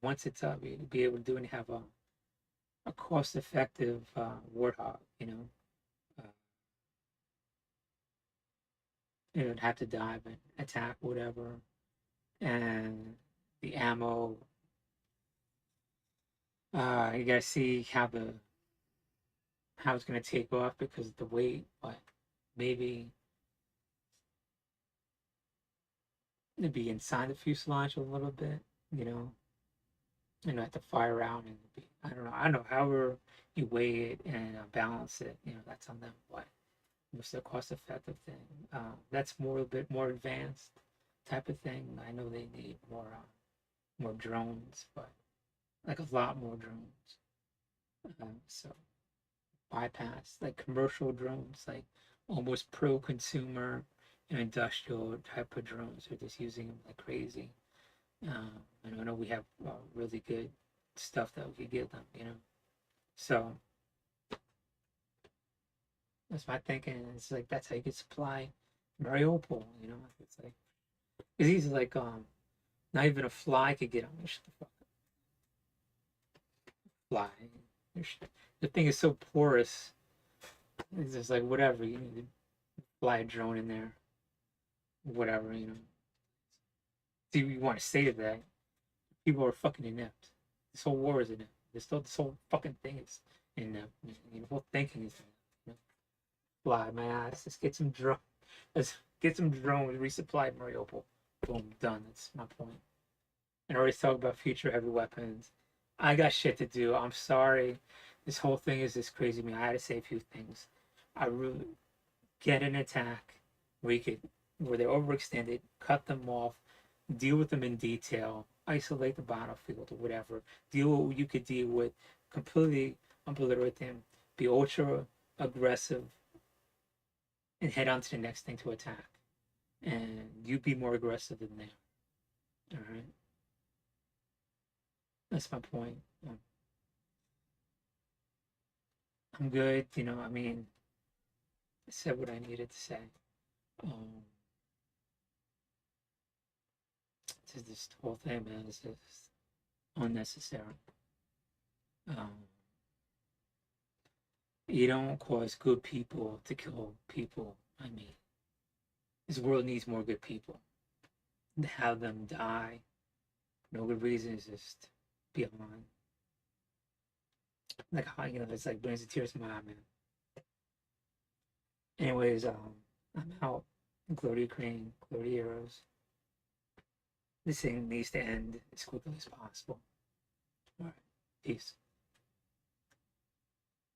once it's up, you'll be able to do and have a cost effective Warthog, you know. Uh, it would have to dive and attack whatever, and the ammo. You gotta see how it's gonna take off because of the weight, but maybe it'd be inside the fuselage a little bit, you know, and have to fire out and be, I don't know, however you weigh it and balance it, you know, that's on them. But what's the cost effective thing? That's more a bit more advanced type of thing. I know they need more drones, but like a lot more drones. So bypass like commercial drones, like almost pro consumer and industrial type of drones. They're just using them like crazy. And I know we have really good stuff that we could give them, you know. So that's my thinking. It's like that's how you could supply Mariupol, you know. It's like it's easy, like not even a fly could get on this fly. The thing is so porous. It's just like whatever you need to fly a drone in there, whatever you know. See, you want to say that people are fucking inept. This whole war is inept. This whole fucking thing is inept. You know, whole thinking is inept. You know? Fly my ass. Let's get some drone. Let's get some drones. Resupply Mariupol. Boom, done. That's my point. And I already talked about future heavy weapons. I got shit to do. I'm sorry. This whole thing is just crazy to me. I had to say a few things. I really get an attack where you could where they're overextended, cut them off, deal with them in detail, isolate the battlefield or whatever. Deal what you could deal with, completely obliterate them, be ultra aggressive, and head on to the next thing to attack. And you be more aggressive than them. All right, that's my point. I'm good. You know, I mean, I said what I needed to say. Um, this whole thing, man, is just unnecessary. Um, you don't cause good people to kill people. I mean, this world needs more good people. To have them die, no good reason is just beyond. Like how you know, it's like brings the tears to my eye, man. Anyways, I'm out. Glory to Ukraine, glory to heroes. This thing needs to end as quickly as possible. All right, peace.